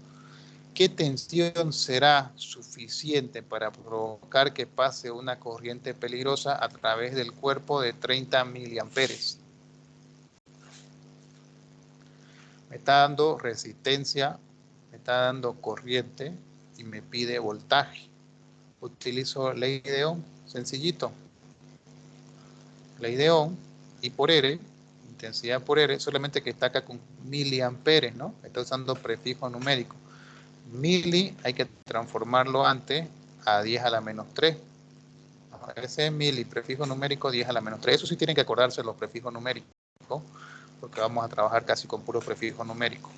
¿Qué tensión será suficiente para provocar que pase una corriente peligrosa a través del cuerpo de 30 miliamperes? Me está dando resistencia, me está dando corriente y me pide voltaje. Utilizo ley de Ohm, sencillito. Ley de Ohm, I por R, intensidad por R, solamente que está acá con miliamperes, ¿no? Está usando prefijo numérico. Mili hay que transformarlo antes a 10 a la menos 3. Ese es mili, prefijo numérico 10 a la menos 3. Eso sí tienen que acordarse los prefijos numéricos, porque vamos a trabajar casi con puros prefijos numéricos.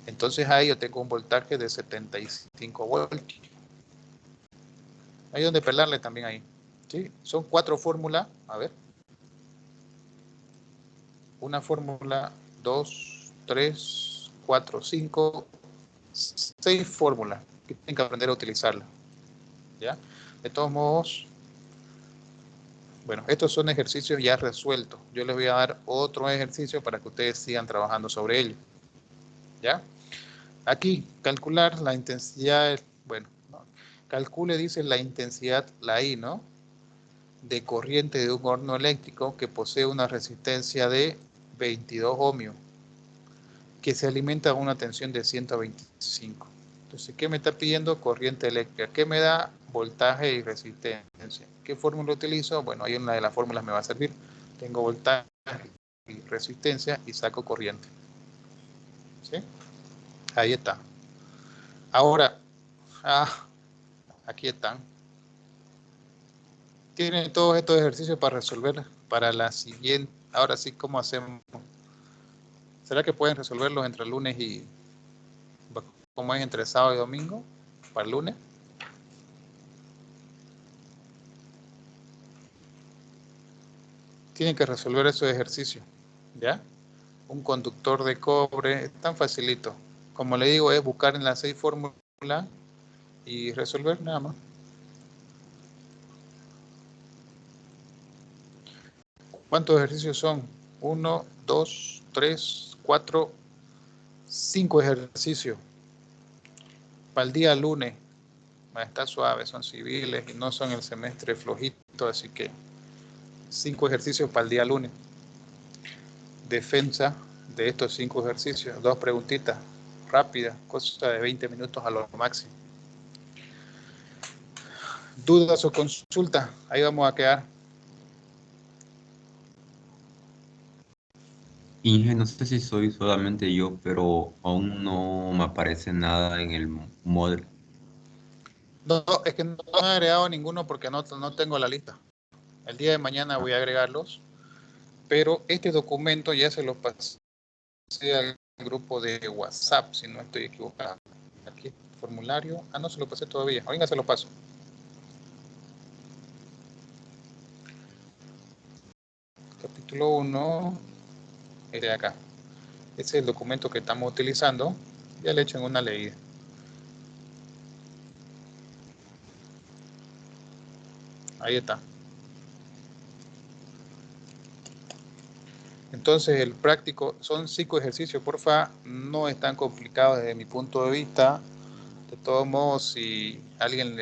Entonces ahí yo tengo un voltaje de 75 voltios. Hay donde pelarle también ahí. ¿Sí? Son 4 fórmulas. A ver. Una fórmula, 2, 3, 4, 5, 6 fórmulas que tienen que aprender a utilizarla. ¿Ya? De todos modos, bueno, estos son ejercicios ya resueltos. Yo les voy a dar otro ejercicio para que ustedes sigan trabajando sobre ello. ¿Ya? Aquí, calcular la intensidad, bueno, no, calcule, dice, la intensidad, la I, ¿no? De corriente de un horno eléctrico que posee una resistencia de 22 ohmios, que se alimenta a una tensión de 125. Entonces, ¿qué me está pidiendo? Corriente eléctrica. ¿Qué me da? Voltaje y resistencia. ¿Qué fórmula utilizo? Bueno, ahí una de las fórmulas me va a servir. Tengo voltaje y resistencia y saco corriente. ¿Sí? Ahí está. Ahora, aquí están. Tienen todos estos ejercicios para resolver para la siguiente. Ahora sí, ¿cómo hacemos? ¿Será que pueden resolverlos entre lunes y, como es entre sábado y domingo, para el lunes? Tienen que resolver esos ejercicios, ¿ya? Un conductor de cobre, es tan facilito. Como le digo, es buscar en las 6 fórmulas y resolver nada más. ¿Cuántos ejercicios son? 1, 2, 3, 4, 5 ejercicios. Para el día lunes. Está suave, son civiles y no son el semestre flojito, así que 5 ejercicios para el día lunes. Defensa de estos 5 ejercicios, 2 preguntitas rápidas, cosa de 20 minutos a lo máximo. ¿Dudas o consultas? Ahí vamos a quedar. Inge, no sé si soy solamente yo, pero aún no me aparece nada en el Moodle. No, es que no he agregado ninguno porque no tengo la lista. El día de mañana voy a agregarlos, pero este documento ya se lo pasé al grupo de WhatsApp, si no estoy equivocado. Aquí, formulario. No se lo pasé todavía. Ahorita se lo paso. Capítulo 1, este de acá. Este es el documento que estamos utilizando. Ya le he hecho en una leída. Ahí está. Entonces el práctico son 5 ejercicios, porfa, no es tan complicado desde mi punto de vista. De todos modos, si a alguien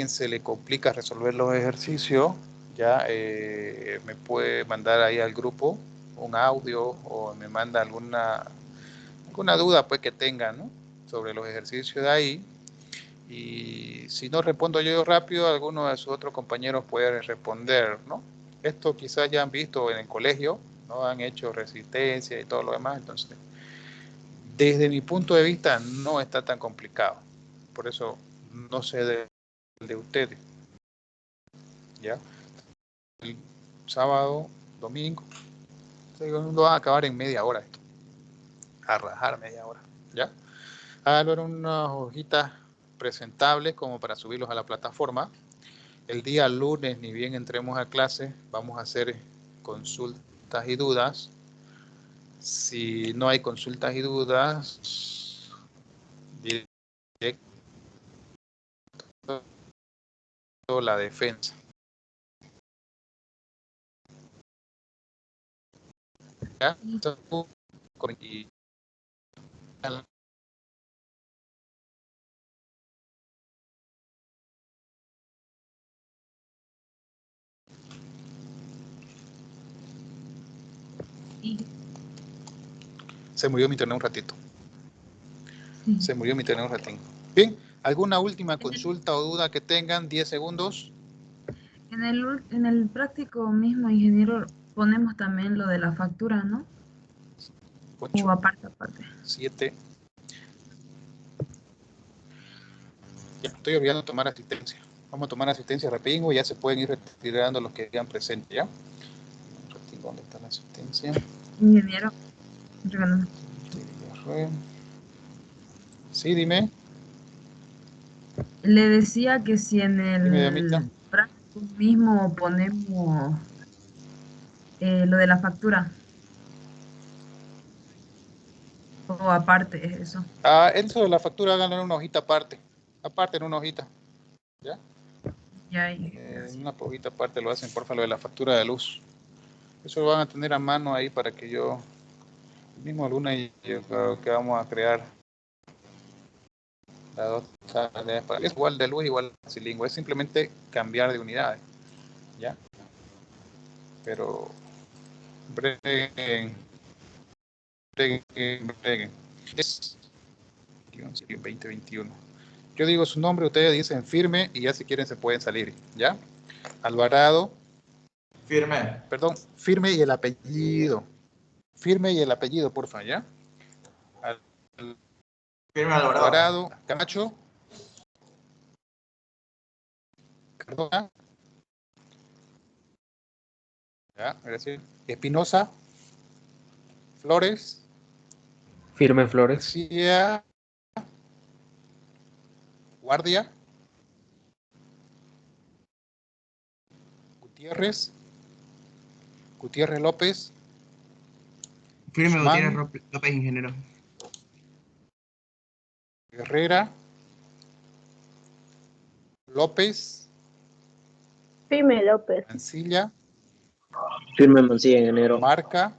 se le complica resolver los ejercicios, ya me puede mandar ahí al grupo un audio o me manda alguna duda pues que tenga, ¿no?, sobre los ejercicios de ahí. Y si no respondo yo rápido, alguno de sus otros compañeros puede responder, ¿no? Esto quizás ya han visto en el colegio, ¿no? Han hecho resistencia y todo lo demás. Entonces, desde mi punto de vista, no está tan complicado. Por eso, no sé de ustedes. ¿Ya? El sábado, domingo, lo van a acabar en media hora esto. A rajar media hora. ¿Ya? Háganlo en unas hojitas presentables como para subirlos a la plataforma. El día lunes, ni bien entremos a clase, vamos a hacer consultas y dudas. Si no hay consultas y dudas, directo la defensa. ¿Ya? Y se murió mi internet un ratito. Se murió mi internet un ratito. Bien, ¿alguna última consulta o duda que tengan? 10 segundos. En el práctico mismo, ingeniero, ponemos también lo de la factura, ¿no? 8, O aparte. 7. Ya, estoy olvidando tomar asistencia. Vamos a tomar asistencia rapidingo y ya se pueden ir retirando los que quedan presentes, ¿ya? ¿Dónde está la asistencia? Ingeniero, sí, dime. le decía que si en Dime, Damita. el práctico mismo ponemos lo de la factura. O aparte, es eso. Eso de la factura, háganlo en una hojita aparte. Aparte en una hojita. ¿Ya? Ya, En una hojita aparte lo hacen, porfa, lo de la factura de luz. Eso lo van a tener a mano ahí para que yo, mismo Luna, y yo creo que vamos a crear las dos tareas. Es igual de luz, igual de cilindro. Es simplemente cambiar de unidades. ¿Ya? Pero Breguen. Es 2021. Yo digo su nombre, ustedes dicen firme y ya si quieren se pueden salir, ¿ya? Alvarado. Firme. Perdón, firme y el apellido. Firme y el apellido, porfa, ¿ya? Firme Alvarado. Alvarado, Camacho. Cardona. Ya, gracias. Espinosa. Flores. Firme Flores. García. Guardia. Gutiérrez. Gutiérrez López. Firme Guzmán. Gutiérrez López, ingeniero. Herrera. López. Firme López. Mancilla. Firme Mancilla, ingeniero. Marca.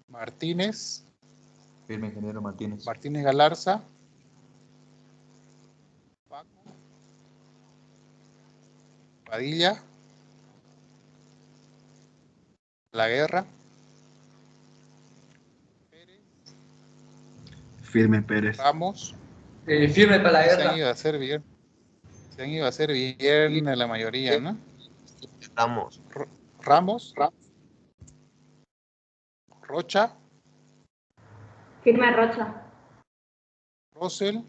Martínez. Firme ingeniero Martínez. Martínez Galarza. Paco. Padilla. La Guerra. Firme Pérez. Ramos. Firme para la Se han guerra. ido a hacer bien. Se han ido a hacer bien la mayoría, ¿no? Ramos. Ramos. Rocha. Firme Rocha. Rosel.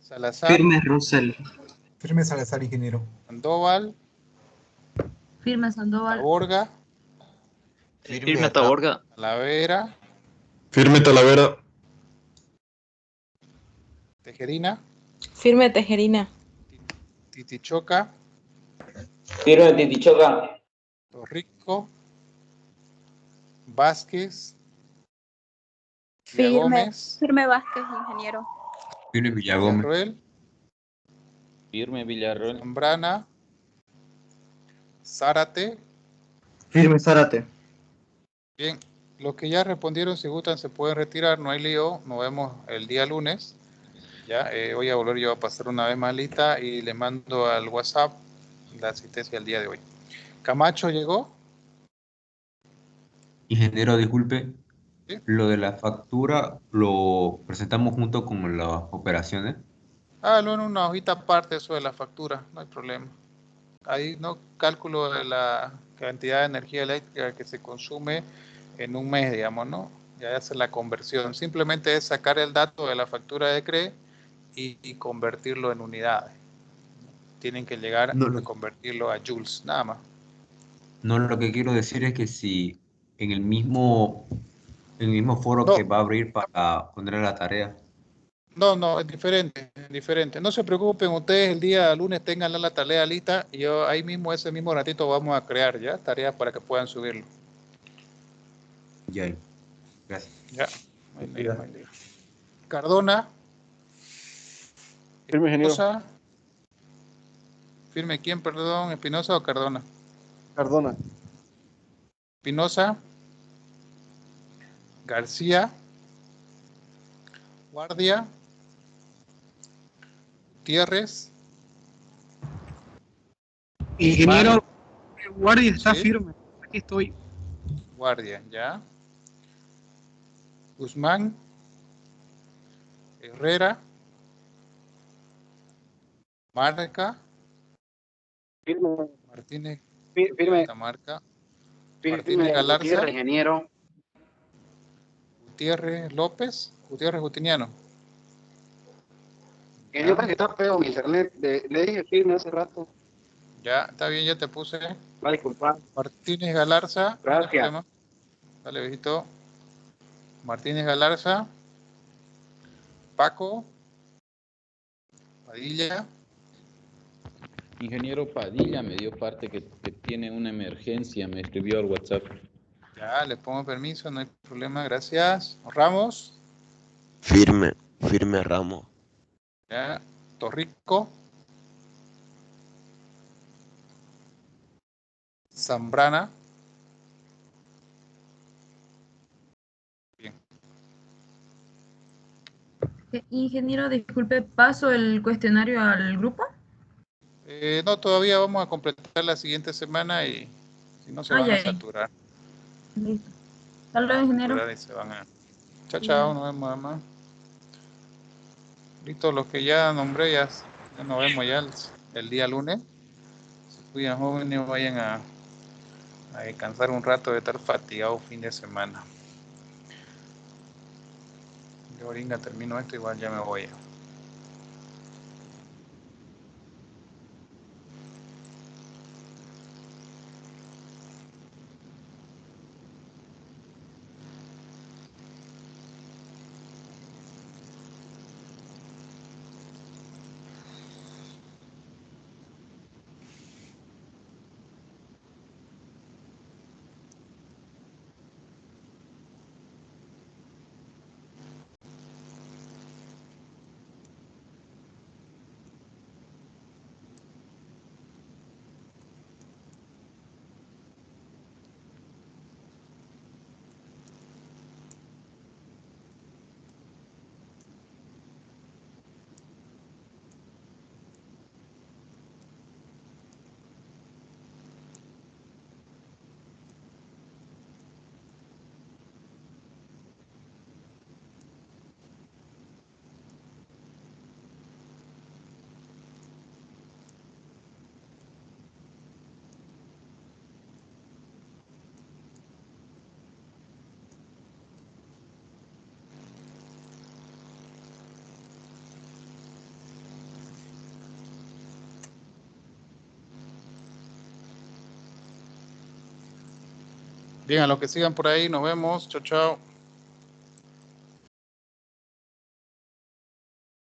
Salazar. Firme Russell. Firme Salazar, ingeniero. Sandoval. Firme Sandoval. Taborga. Firme Taborga. Talavera. Firme Talavera. Tejerina. Firme Tejerina. Titichoca. Firme Titichoca. Torrico. Vázquez. Firme. Villagómez. Firme Vázquez, ingeniero. Firme Villagómez. Villarroel. Firme Villarroel. Zambrana. Zárate. Firme Zárate. Bien, los que ya respondieron, si gustan, se pueden retirar, no hay lío. Nos vemos el día lunes. Ya, voy a volver yo a pasar una vez más lista y le mando al WhatsApp la asistencia del día de hoy. Camacho llegó. Ingeniero, disculpe. ¿Sí? Lo de la factura lo presentamos junto con las operaciones. Hágalo en una hojita aparte, eso de la factura, no hay problema. Ahí no cálculo de la cantidad de energía eléctrica que se consume en un mes, digamos, ¿no? Ya hace la conversión. Simplemente es sacar el dato de la factura de CRE y convertirlo en unidades. Tienen que llegar a convertirlo a joules, nada más. No, lo que quiero decir es que si en el mismo foro No. que va a abrir para poner la tarea. No, es diferente, es diferente. No se preocupen, ustedes el día lunes tengan la tarea lista y yo ahí mismo, ese mismo ratito vamos a crear ya tareas para que puedan subirlo. Ya, gracias. Ya, no hay lío. Cardona. Firme, ingeniero. Espinosa. ¿Firme quién, perdón? ¿Espinosa o Cardona? Cardona. Espinosa. García. Guardia. Gutiérrez. Ingeniero, Guardia está ¿Sí? firme. Aquí estoy. Guardia, ya. Guzmán. Herrera. Marca. Firme. Martínez. Firme. Esta marca. Firme. Martínez Galarza. Gutiérrez, ingeniero. Gutiérrez López. Gutiérrez Justiniano. Ingeniero, que está feo mi internet. Le dije firme hace rato. Ya, está bien, ya te puse. Va a disculpar. Martínez Galarza. Gracias. No, dale, viejito. Martínez Galarza. Paco. Padilla. Ingeniero Padilla me dio parte que tiene una emergencia, me escribió al WhatsApp. Ya, le pongo permiso, no hay problema, gracias. Ramos. Firme Ramos. Ya. Torrico. Zambrana. Bien. Ingeniero, disculpe, ¿paso el cuestionario al grupo? No, todavía vamos a completar la siguiente semana y si no se van a saturar. Listo. Hasta luego, ingeniero. Y se van a... Chao, chao, nos vemos, mamá. Listo, los que ya nombré, ya nos vemos ya el día lunes. Se cuidan, jóvenes, vayan a descansar un rato de estar fatigados fin de semana. Yo ahorita termino esto, igual ya me voy. Bien, a los que sigan por ahí, nos vemos. Chao, chao.